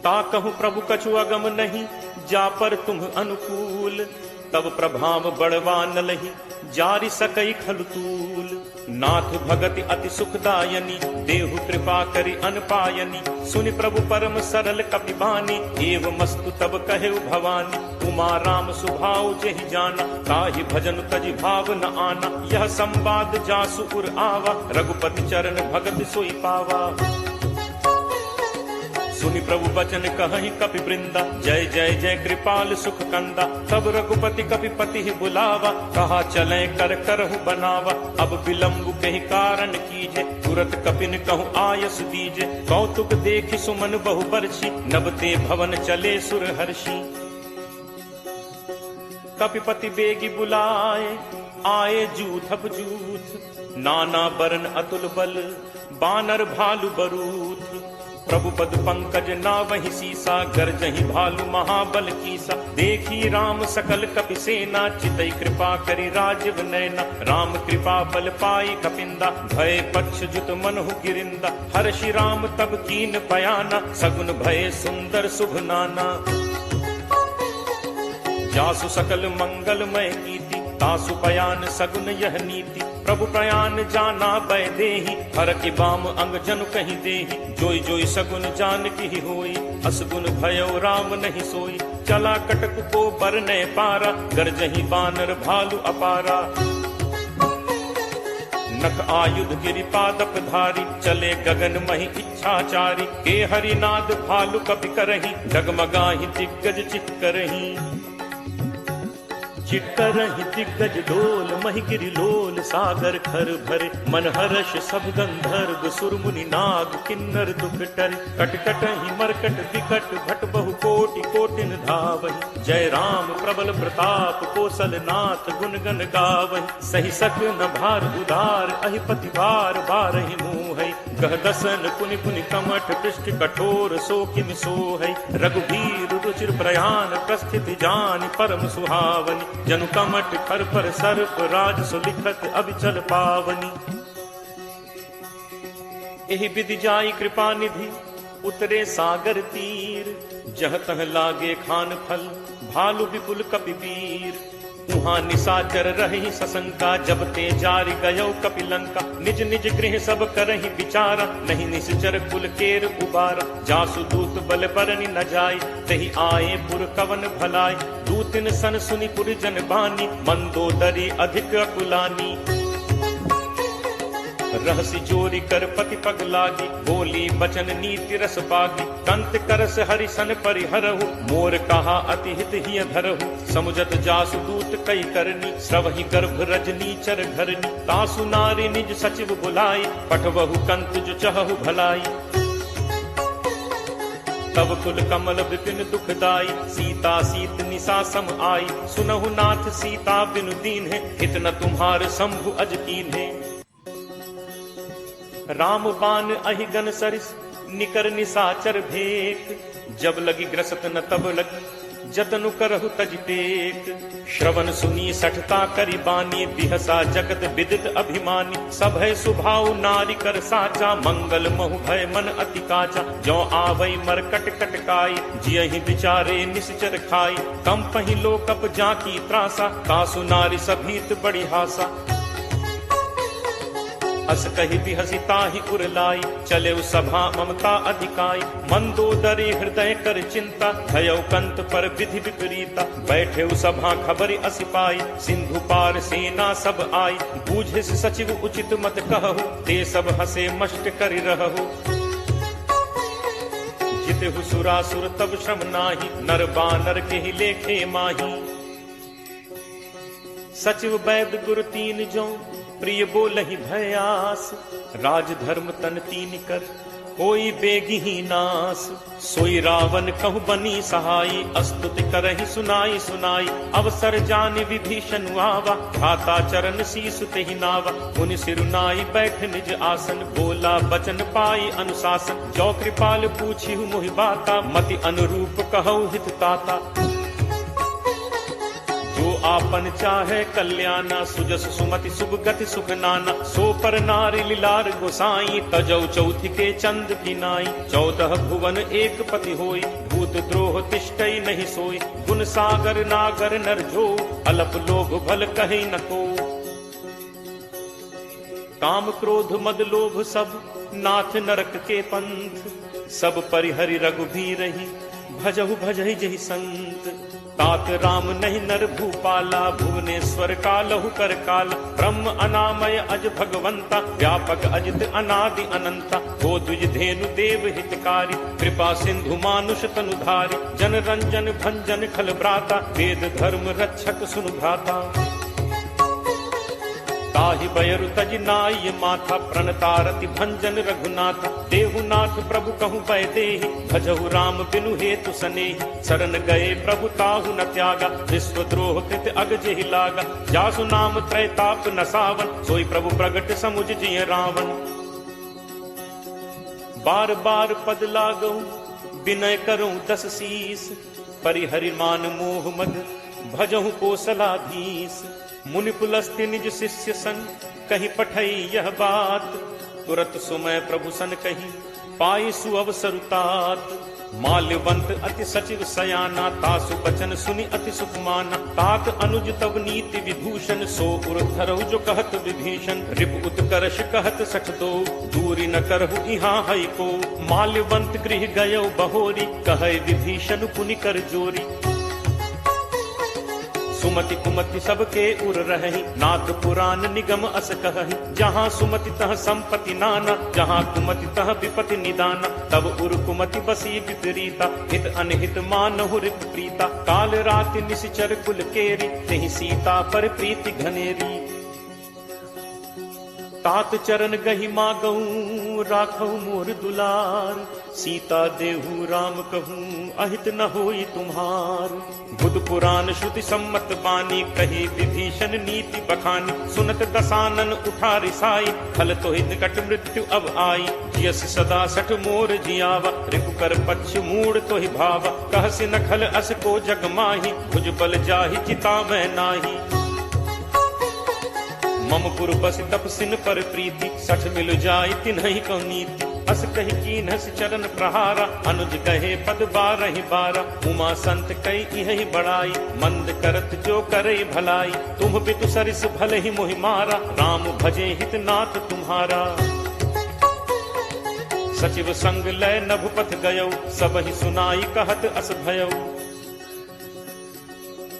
ताकहु प्रभु कछु अगम नहीं, जा पर तुम अनुकूल। तब प्रभाव बड़वान लही, जारि सकई खलतूल। नाथ भगति अति सुखदायनी, देहु कृपा करि अनपायनी। सुनि प्रभु परम सरल कपिबानी, एव मस्तु तब कहेउ भवानी। उमा राम सुभाव जेहि जाना, ताहि भजन तजि भाव न आना। यह संवाद जासु उर आवा, रघुपति चरण भगत सोई पावा। सुनि प्रभु बचन कहहि कपि वृंदा, जय जय जय कृपाल सुख कंदा। तब रघुपति कपिपति ही बुलावा, कहा चले कर करहु बनावा। अब विलंब कहि कारण कीजे, तुरत कपिन कहु आयस दीजे। कौतुक देखि सुमन बहु बरछी, नबते भवन चले सुर हर्षि। कपिपति बेगी बुलाए, आए जूथप जूथ। नाना बरन अतुल बल, बानर भालु बरूथ। प्रभु पद पंकज नावहि सीसा, गर्जहि भालु महाबल कीसा। देखी राम सकल कपि सेना, चितई कृपा करि राजीव नैना। राम कृपा बल पाई कपिंदा, भय पक्ष जुत मनहु गिरिंदा। हर्षि राम तब कीन बयाना, सगुन भय सुंदर शुभ नाना। जासु सकल मंगलमय कीति, तासु पयान सगुन यह नीति। प्रभु प्रयान जाना बै देहि, हर की बाम अंग जनु कहीं देहि। जोई जोई सगुन जान की होई, असगुन भयो राम नहीं सोई। चला कटक को बरने पारा, गरजहि बानर भालु अपारा। नख आयुध गिरि पादप धारी, चले गगन महि इच्छाचारी। के हरिनाद भालु कपि करहि, डगमगाहि दिग्गज चित करहि। चिट्करहि दिग्गज डोल, महि गिरि लोल सागर खर भरे। मन हर्ष सब गंधर्व सुर मुनि नाग, किन्नर दुख टरे। कट कटहि मरकट विकट, भट बहु कोटि कोटिन धावहि। जय राम प्रबल प्रताप, कौशल नाथ गुण गण गावहि। सही सक न भार उदार, अहिपति बार बारहि मुँहै। गह दसन पुनि पुनि कमठ, पृष्ठ कठोर सो किम सोहै। रघुबीर रुचिर प्रयाण, प्रस्थिति जानि परम सुहावनि। जनु कमठ खर पर सर्प, राज सुलिखत अबिचल पावनी। एहि विधि जाई कृपा निधि, उतरे सागर तीर। जह तह लागे खान फल, भालु विपुल कपि वीर। उहाँ निशाचर रहि सशंका, जब ते जारि गयो कपिलंका। निज निज गृह सब करहि विचारा, नहीं निश्चर कुल केर उबारा। जासु दूत बल बरनि न जाय, तहि आए पुर कवन भलाय। दूतिन सन सुनि पुर जन बानी, मंदोदरी अधिक अकुलानी। रहसी जोरी कर पति पग लागी, बोली बचन नीति रस बागी। कंत करस हरिसन परिहरहु, मोर कहा अति हित हिय धरहु। समुझत जासु दूत कई करनी, स्रवहि गर्भ रजनी चर घरनी। तासु नारी निज सचिव बुलाई, पठवहु कंत जो चहु भलाई। तब कुल कमल विपिन दुखदाई, सीता सीत निशा सम आई। सुनहु नाथ सीता बिनु दीन है, हित न तुम्हार शंभु अज कीन है। राम बान अहिगन सरिस, निकर निशाचर भेक। जब लगी ग्रसत न तब लगी, जतनु करहु तज टेक। श्रवण सुनी सठता करी बानी, बिहसा जगत विदित अभिमानी। सभय सुभाव नारी कर साचा, मंगल महु भय मन अति काचा। जो आवई मरकट कटकाई, जियहि विचारे निश्चर खाई। कम पहि लोकप जाकी त्रासा, कासु नारी सभीत बड़ी हासा। अस कही बिहसी ताहि उरलाई, चले सभा ममता अधिकाई। मंदोदरी हृदय कर चिंता, भयउ कंत पर विधि विपरीता। बैठे सभा खबरि असिपाई, सिंधु पार सेना सब आई। बूझे सचिव उचित मत कहु, ते सब हसे मष्ट करि रहु। जितहु सुरासुर तब श्रम नाही, नर बानर के लेखे माही। सचिव वैद गुरु तीन जो, प्रिय बोलहि भयास। राज धर्म तन तीन कर, कोई बेगी ही नास। सोई रावण कहु बनी सहाई, अस्तुति करहि सुनाई सुनाई। अवसर जान विभीषण आवा, घाता चरण शीसु तेहि नावा। मुनि सिरुनाई बैठ निज आसन, बोला बचन पाई अनुशासन। जो कृपाल पूछिहु मोहि बाता, मति अनुरूप कहु हित ताता। जो आपन चाहे कल्याणा, सुजस सुमति शुभ गति सुख नाना। सो पर नारी लीलार गोसाई, तजौ चौथि के चंद की नाई। 14 भुवन एक पति होई, भूत द्रोह तिष्ठई नहीं सोई। गुण सागर नागर नर जो, अलप लोभ भल कहि न को। काम क्रोध मद लोभ सब, नाथ नरक के पंथ। सब परिहरि रघुबीर ही, भजहु भजहि जहि संत। तात राम नहीं नर भूपाला, भुवनेश्वर कालहु कर काला। ब्रह्म अनामय अज भगवंता, व्यापक अजित अनादि अनंता। गो द्विज धेनु देव हितकारी, कृपा सिंधु मानुष तनुधारी। जन रंजन भंजन खल भ्राता, वेद धर्म रक्षक सुनु भ्राता। ताहि बयरु तज नाय माथा, प्रणतारति भंजन रघुनाथा। देहुनाथ प्रभु कहु पै देहि, भजहु राम बिनु हेतु सनेहि। शरण गए प्रभु ताहु न त्यागा, विश्वद्रोह कृत अग जेहि लागा। जासु नाम त्रैताप न सावन, सोई प्रभु प्रगट समुझ जिय रावण। बार बार पद लागऊ, विनय करऊं 10 शीस। परिहरि मान मोह मद, भजहु कोसलाधीश। मुनि पुलस्त्य निज शिष्य सन, कही पठई यह बात। तुरत सुमय प्रभु सन कही, पाई सुअवसर तात। माल्यवंत अति सचिव सयाना, तासु बचन सुनि अति सुख माना। तात अनुज तब नीति विभूषण, सो उर धरहु जो कहत विभीषण। रिपु उत्कर्ष कहत सठ दो, दूरी न करहु इहाँ हई को। माल्यवंत गृह गयो बहोरी, कहै विभीषण पुनि कर जोरी। सुमति कुमति सबके उर रहहि, नाथ पुराण निगम अस कहहि। जहाँ सुमति तह संपत्ति नाना, जहाँ कुमति तह विपति निदाना। तब उर कुमति बसी विपरीता, हित अनहित मानहु रिपु प्रीता। काल राति निशिचर कुल केरी, तेहि सीता पर प्रीति घनेरी। तात चरण गहि मागऊ, राखऊ मोर दुलार। सीता देहु राम कहूँ, अहित न होई तुम्हार। बुध पुराण श्रुति सम्मत बानी, कही विभीषण नीति बखानी। सुनत दसानन उठा रिसाई, खल तो निकट मृत्यु अब आई। जियस सदा सठ मोर जियावा, रिपु कर पक्ष मूड तो ही भावा। कहसि न खल अस को जग माही, भुज बल जाहि चिता मैं नाही। मम पुर बस तपसिन पर प्रीति, सठ मिल जाय तिन्हि कौ नीति। अस कहि कीन्हस चरण प्रहारा, अनुज कहे पद बारहि बारा। उमा संत कई इहि बड़ाई, मंद करत जो करे भलाई। तुम पितु सरिस भले ही मोहि मारा, राम भजे हित नाथ तुम्हारा। सचिव संग लय नभुपथ गयौ, सबहि सुनाई कहत अस भयौ।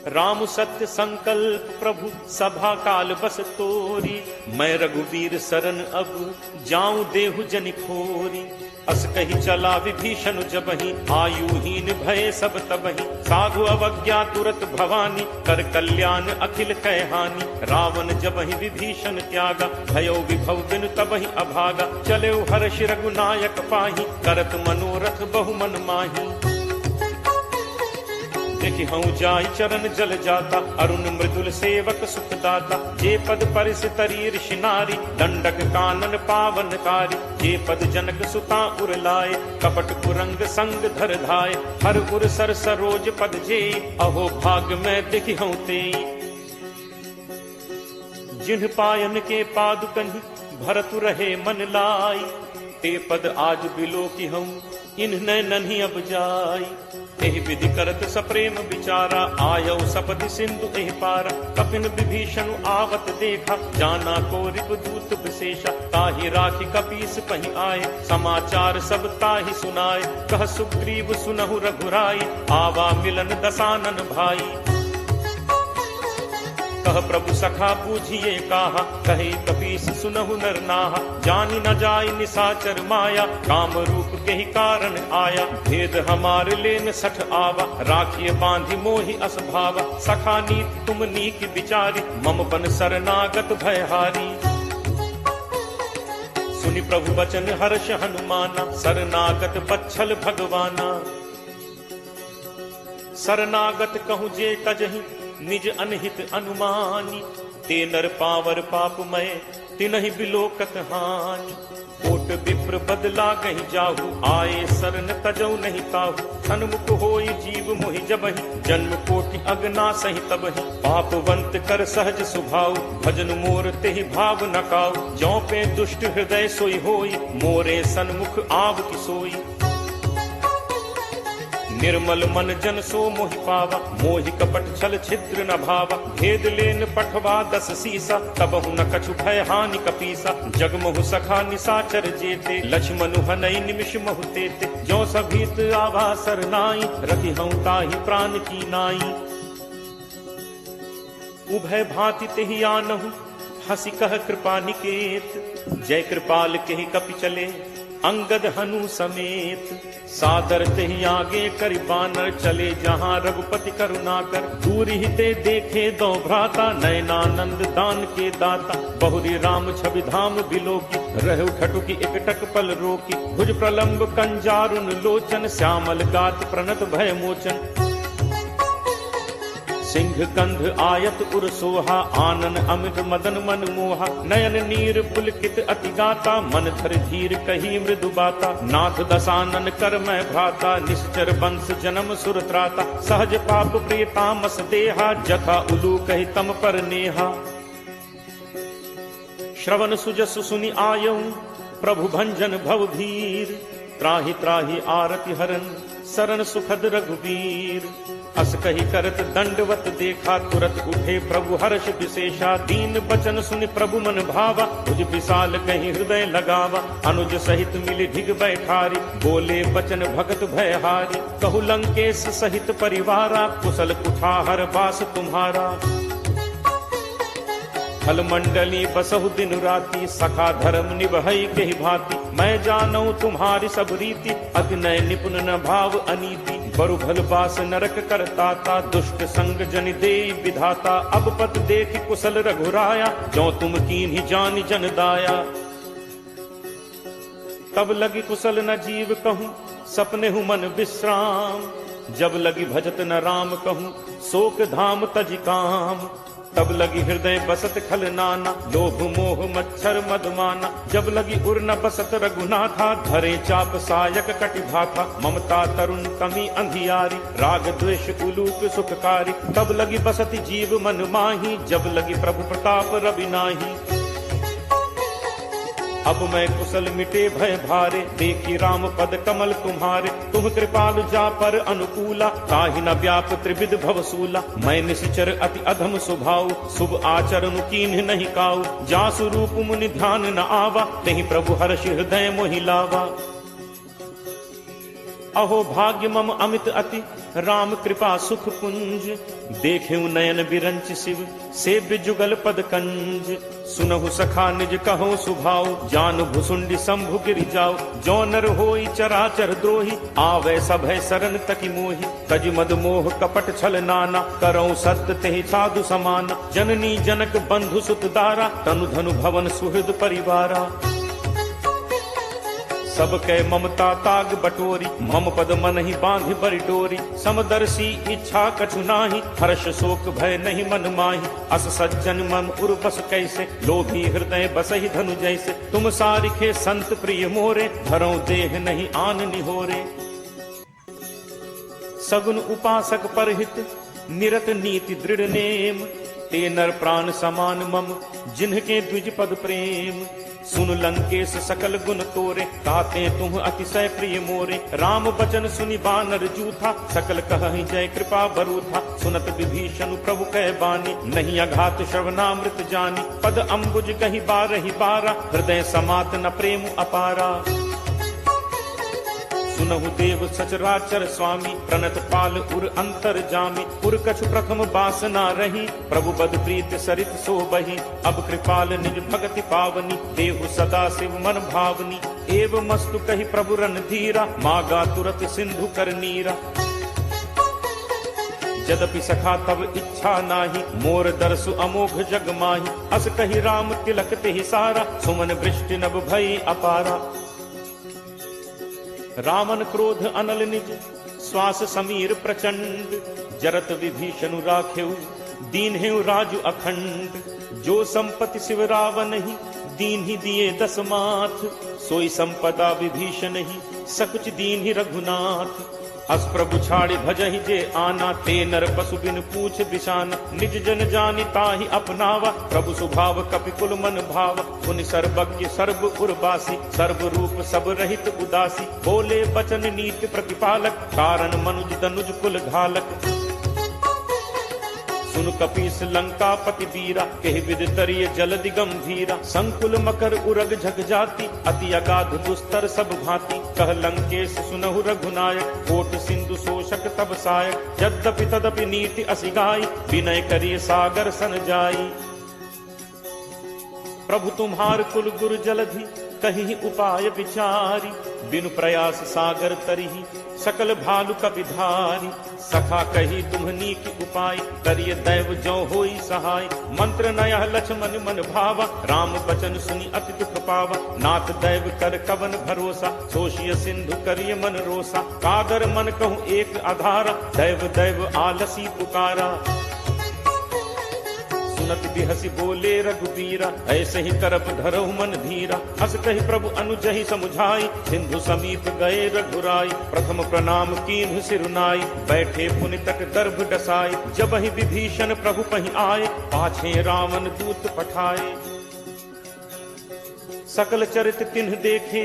राम सत्य संकल्प प्रभु सभा काल बस तोरी, मैं रघुवीर शरण अब जाऊं देहु जनि खोरी। अस कही चला विभीषण जबहि, आयुहीन भय सब तबहि। साधु अवज्ञा तुरत भवानी, कर कल्याण अखिल कह हानि। रावण जबहि विभीषण त्यागा, भयो विभव बिनु तबहि अभागा। चले हर्ष रघुनायक पाही, करत मनोरथ बहु मन माही। देखि हूँ जाई चरण जल जाता, अरुण मृदुल सेवक सुखदाता। जे पद परिस तरी ऋषि नारी, दंडक कानन पावनकारी। जे पद जनक सुता उर लाए, कपट कुरंग संग धर धाय। हर उर सर सरोज पद जे, अहो भाग्य में देखि हूँ ते। जिन्ह पायन के पादुकनि, भरतु रहे मन लाई। ते पद आज बिलो की हूँ, इन्ह नन्ही अब जाई। एहि विधि करत सप्रेम विचारा, आयौ सपति सिंधु एहि पारा। कपिन विभीषण आवत देखा, जाना को रिपुदूत विशेषा। ताहि राखी कपीस पहि आए, समाचार सब ताहि सुनाए। कह सुग्रीव सुनहु रघुराई, आवा मिलन दसानन भाई। कह प्रभु सखा बूझिए काहा, कहे कपीस सुनहु नर नाहा। जानी न जाय निसाचर माया, काम रूप के ही कारण आया। भेद हमार लेन सठ आवा, राखिए बांधि मोहि अस भावा। सखा नीत तुम नीक विचारी, मम बन शरणागत भयहारी। सुनि प्रभु वचन हर्ष हनुमाना, शरणागत बच्छल भगवाना। शरणागत कहूँ जे तजहि, निज अनहित अनुमानी। ते नर पावर पापमय, तिनहि बिलोकत हानि। कोट विप्र बदला कहीं जाहु, आए शरण तजौ नहीं ताहु। सन्मुख होई जीव मोहि जबहि, जन्म कोटि अगना सहि तबहि। पापवंत कर सहज सुभाव, भजन मोर तेहि भाव न काऊ। जौ पे दुष्ट हृदय सोई होई, मोरे सन्मुख आव की सोई। निर्मल मन जन सो मोहि पावा, मोहि कपट छल छिद्र न भावा। भेद लेन पठवा 10 सीसा, तबहु न कछु भय हानि कपीसा। जगमहु सखा निसाचर जेते, लक्ष्मणु हनई निमिष महु तेते। जो सभीत आवा सरनाई, रखि हूँ ताहि प्राण की नाई। उभय भांति तेहि आनहु, हंसी कह कृपा निकेत। जय कृपाल केहि कपि चले, अंगद हनु समेत। सादर तेहि आगे करि बानर, चले जहाँ रघुपति करुणा कर। दूर ही ते देखे दो भ्राता, नयनानंद दान के दाता। बहुरी राम छवि धाम बिलोकी, रहु ठटुकी एकटक पल रोकी। भुज प्रलंब कंजारुन लोचन, श्यामल गात प्रणत भय मोचन। सिंह कंध आयत उर सोहा, आनन अमित मदन मन मोहा। नयन नीर पुलकित अति गाता, मन धर धीर कही मृदु बाता। नाथ दसानन कर मैं भ्राता, निश्चर वंश जन्म सुर त्राता। सहज पाप प्रिय तामस देहा, जथा उलू कही तम पर नेहा। श्रवण सुजस सुनि आयऊ, प्रभु भंजन भव भीर। त्राहि त्राहि आरति हरन, शरण सुखद रघुवीर। अस कही करत दंडवत देखा, तुरत उठे प्रभु हर्ष विशेषा। दीन बचन सुनि प्रभु मन भावा, तुझ विशाल कहीं हृदय लगावा। अनुज सहित मिली ढिग बैठारी, बोले बचन भगत भयहारी। कहु लंकेश सहित परिवारा, कुशल कुठाहर बास तुम्हारा। फल मंडली बसहु दिन राति, सखा धर्म निभई के भांति। मैं जानऊ तुम्हारी सब रीति, अति नय निपुण न भाव अनीति। बरु भल बास नरक करताता, दुष्ट संग जन दे विधाता। अब पत देख कुशल रघुराया, जो तुम कीन्ही जान जन दाया। तब लगी कुशल न जीव कहूँ, सपने हूँ मन विश्राम। जब लगी भजत न राम कहूँ, शोक धाम तज काम। तब लगी हृदय बसत खल नाना, लोभ मोह मच्छर मदमाना। जब लगी उर न बसत रघुनाथा, धरे चाप सायक कटि भाथा। ममता तरुण कमी अंधियारी, राग द्वेष उलूक सुखकारी। तब लगी बसत जीव मन माही, जब लगी प्रभु प्रताप रवि नाही। अब मैं कुशल मिटे भय भारे, देखी राम पद कमल तुम्हारे। तुम कृपालु जा पर अनुकूला, ताहि न व्याप त्रिविध भवसूला। मैं निश्चर अति अधम स्वभाव, शुभ आचरण कीन्ह नहीं काऊ। जासु रूप मुनि ध्यान न आवा, नहीं प्रभु हर्ष हृदय मोहि लावा। अहो भाग्य मम अमित अति राम कृपा सुख पुंज। देखें नयन बिरंच शिव सेव्य जुगल पद कंज। सुनहु सखा निज कहो सुभाव जान भुसुंडी शंभु गिरि जाओ। जो नर होई चराचर द्रोही आवे सभय सरन तकी मोही। तज मद मोह कपट छल नाना करौ सत्य तेहि साधु समाना। जननी जनक बंधु सुत दारा तनु धनु भवन सुहृद परिवारा। सब कै ममता ताग बटोरी मम पद मन ही बांधि बरि डोरी। समदर्शी इच्छा कछु नाही हर्ष शोक भय नहीं मन माही। अस सज्जन मम उर बस कैसे लोभी हृदय बसहि धनु जैसे। तुम सारिखे संत प्रिय मोरे धरौ देह नहीं आन निहोरे। सगुन उपासक परहित निरत नीति दृढ़ नेम। ते नर प्राण समान मम जिन्हके द्विज पद प्रेम। सुन लंकेश सकल गुण तोरे ताते तुम अतिशय प्रिय मोरे। राम बचन सुनि बानर जूथा सकल कहहि जय कृपा बरूथा। सुनत विभीषण प्रभु कह बानी नहीं अघात श्रवणामृत जानी। पद अम्बुज कहि बारहि बारा हृदय समात न प्रेम अपारा। सुनहु देव सचराचर स्वामी प्रणत पाल उर अंतर जामी। उर कछु प्रथम बासना रही प्रभु बद प्रीत सरित सो बही। अब कृपाल निज भगति पावनी देहु सदा शिव मन भावनी। एव मस्तु कही प्रभु रन धीरा मागा तुरत सिंधु कर नीरा। यद्यपि सखा तब इच्छा नाही मोर दरसु अमोघ जग माही। अस कही राम तिलक तेहि सारा सुमन वृष्टि नभ भई अपारा। रावण क्रोध अनल निज श्वास समीर प्रचंड। जरत विभीषण राखेउ दीन हेउ राजु अखंड। जो संपत्ति शिव रावण ही दीन ही दिए दस माथ। सोई संपदा विभीषण ही सकुच दीन ही रघुनाथ। अस प्रभु छाड़े भजहि जे आना ते नर पशु बिन पूछ बिशाना। निज जन जानि ताहि अपनावा प्रभु स्वभाव कपि कुल मन भावा। पुनि सर्वज्ञ सर्व उर्वासी सर्व रूप सब रहित उदासी। बोले बचन नीति प्रतिपालक कारण मनुज दनुज कुल घालक। सुन कपीस लंका पति बीरा कहि विद तरिय जलदि गंभीरा। संकुल मकर उरग झग जाति अति अगाध दुस्तर सब भांति। कह लंकेश सुनहु रघुनायक कोट सिंधु शोषक तब सायक। यद्यपि तदपि नीति असिगाई विनय करिय सागर सन जाई। प्रभु तुम्हार कुल गुरु जलधि कहि उपाय विचारी। बिनु प्रयास सागर तरिहि सकल भालु कपिधारी। सखा कही तुम्हनी की उपाय करिय दैव जो होई सहाय। मंत्र नयह लक्ष्मण मन भावा राम बचन सुनि अति दुख पावा। नाथ दैव कर कवन भरोसा सोशिय सिंधु करिय मन रोसा। कादर मन कहूँ एक आधारा दैव दैव आलसी पुकारा। सुनत बिहसी बोले रघुबीरा ऐसे ही करप धरहु मन धीरा। हस कहि प्रभु अनुजहि समुझाई सिंधु समीप गए रघुराई। प्रथम प्रणाम कीन्हु सिरुनाई बैठे पुनि तट गर्भ डसाई। जब ही विभीषण प्रभु पहि आए पाछे रावण दूत पठाए। सकल चरित तिन्ह देखे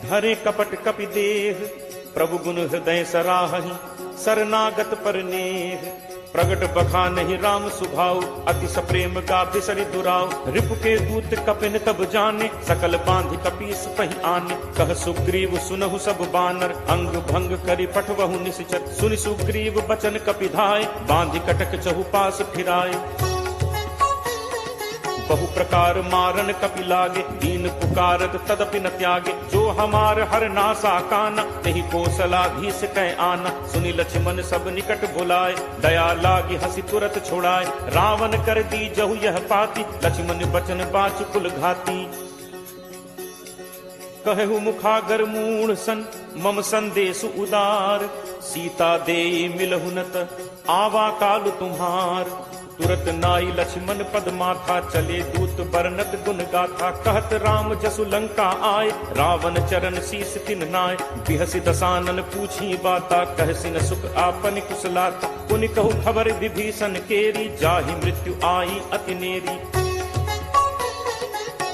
धरे कपट कपि देह। प्रभु गुण हृदय सराहहि शरणागत पर नेह। प्रगट बखा नहीं राम सुभाव अति सप्रेम का बिसरि दुराव। रिपु के दूत कपिन तब जाने सकल बांधि कपीस पहि आने। कह सुग्रीव सुनहु सब बानर अंग भंग करि पठवहु निश्चर। सुनि सुग्रीव बचन कपिधाय बांधि कटक चहु पास फिराए। बहु प्रकार मारन कपि लागे दीन पुकारत तदपि न त्यागे। जो हमार हर नासा काना तेहि कौशलाधीश कह आना। सुनि लक्ष्मण सब निकट बुलाए दया लागी हंसी तुरत छोड़ाए। रावण कर दी जहु यह पाती लक्ष्मण बचन बाच कुल घाती। कहु मुखागर मूढ़ सन मम संदेश उदार। सीता देई मिलहु नत आवा काल तुम्हार। तुरत नाई लक्ष्मण पद माथा चले दूत बरनत गुण गाथा। कहत राम जसु लंका आए रावण चरण शीस तिन नाय। बिहसि दसानन पूछी बाता कहसि न सुख आपन कुशलाता। पुनि कहु खबर विभीषण केरी जाहि मृत्यु आई अति नेरी।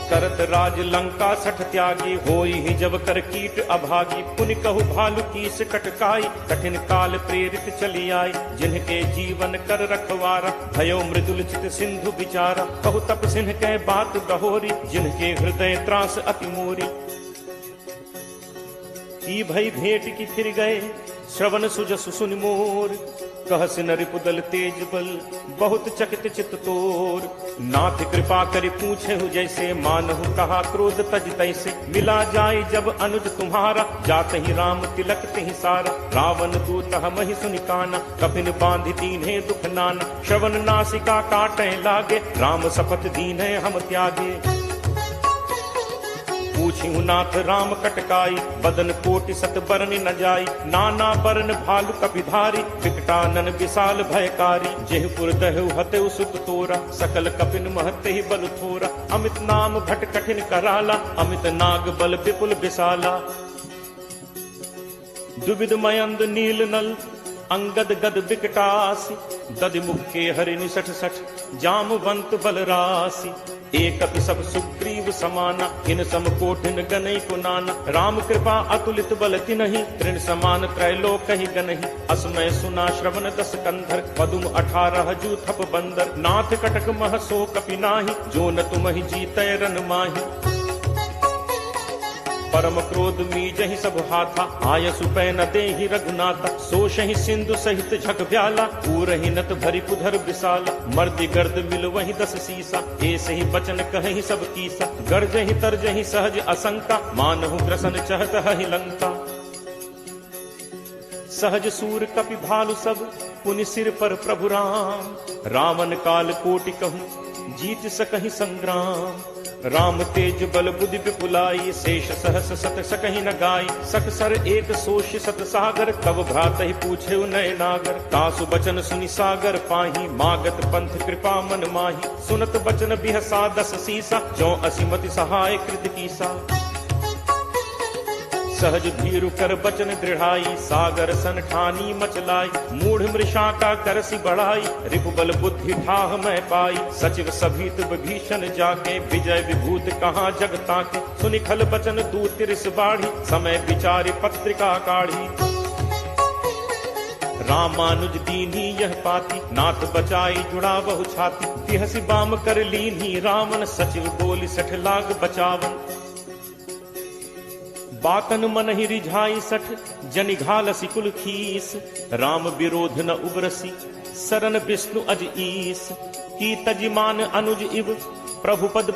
करत राज लंका सठ त्यागी होई ही जब कर कीट अभागी। पुनि कहु भालु कीस कटकाई कठिन काल प्रेरित चली आई। जिनके जीवन कर रखवारा भयो मृदुल चित सिंधु विचारा। कहु तप सिंह कह बात गहोरी जिनके हृदय त्रास अति मोरी। की भई भेंट की फिर गए श्रवण सुजसु सुनि मोर कहस नरिपुदल तेज बल बहुत चकित चित तोर नाथ कृपा करि पूछे हु जैसे मानहु कहा क्रोध तज तैसे मिला जाय जब अनुज तुम्हारा जात ही राम तिलक तिहि सारा रावण दूत हमहि सुनि काना कपिन बांधि दीन्हे दुख नाना श्रवण नासिका काटे लागे राम शपथ दीन्हे हम त्यागे पूछिहु नाथ राम कटकाई बदन कोटि सत बरन न जाई नाना बरन भालु कपिधारी विकटानन विशाल भयकारी जेहपुर दहु हतेउ सुत तोरा सकल कपिन महते ही बल थोरा अमित नाम भट कठिन कराला अमित नाग बल विपुल विशाला दुविध मयंद नील नल अंगद गद विकटासी दधि मुख के हरि निसठ सठ जामवंत बल राशि एक सब सुग्रीव समाना इन सम कोटिन गनई को नाना राम कृपा अतुलित बल तिनहि तृण समान त्रैलोक ही गनहि असमय सुना श्रवण दस कंधर पदुम 18 जू थप बंदर नाथ कटक मह सो कपि नाही जो न तुमहि जीतै रन माही परम क्रोध मीजहि सब हाथा आयसु पै न देहि रघुनाथा सोषहि सिंधु सहित झक ब्याला पूरहि नत भरि पुधर विशाला मर्दि गर्द मिल वहि 10 सीसा ऐसे ही बचन कहहि सब कीसा गर्जहि तरजहि सहज असंका मानहु ग्रसन चहत हहि लंका सहज सूर कपि भालु सब पुनि सिर पर प्रभु राम रावण काल कोटि कहूँ जीत सकहि संग्राम राम तेज बल बुद्धि विपुलाई शेष सहस सत सकहि न गाई सकसर एक सोष सत सागर तब भ्रात ही पूछे नय नागर तासु बचन सुनि सागर पाही मागत पंथ कृपा मन माही सुनत बचन बिहसा 10 सीसा जो असिमति सहाय कृत कीसा सहज भीरु कर बचन दृढ़ाई सागर सन ठानी मचलाई मूढ़ मृषा का करसी बढ़ाई रिपुबल बुद्धि ठाह मैं पाई सचिव सभीत विभीषण जाके विजय विभूत कहाँ जगता के सुनि खल बचन दूत तिरिस बाढ़ी समय विचारि पत्रिका काढ़ी रामानुज दीन्ही यह पाती नाथ बचाई जुड़ा बहु छाती तिहसी बाम कर लीन्ही रावण सचिव बोली 60 लाख बचावन बातन मन ही रिझाई 60 जनिघालसी कुल खीस राम विरोध न उबरसी सरन विष्णु अज ईस की तजिमान अनुज इव प्रभु पद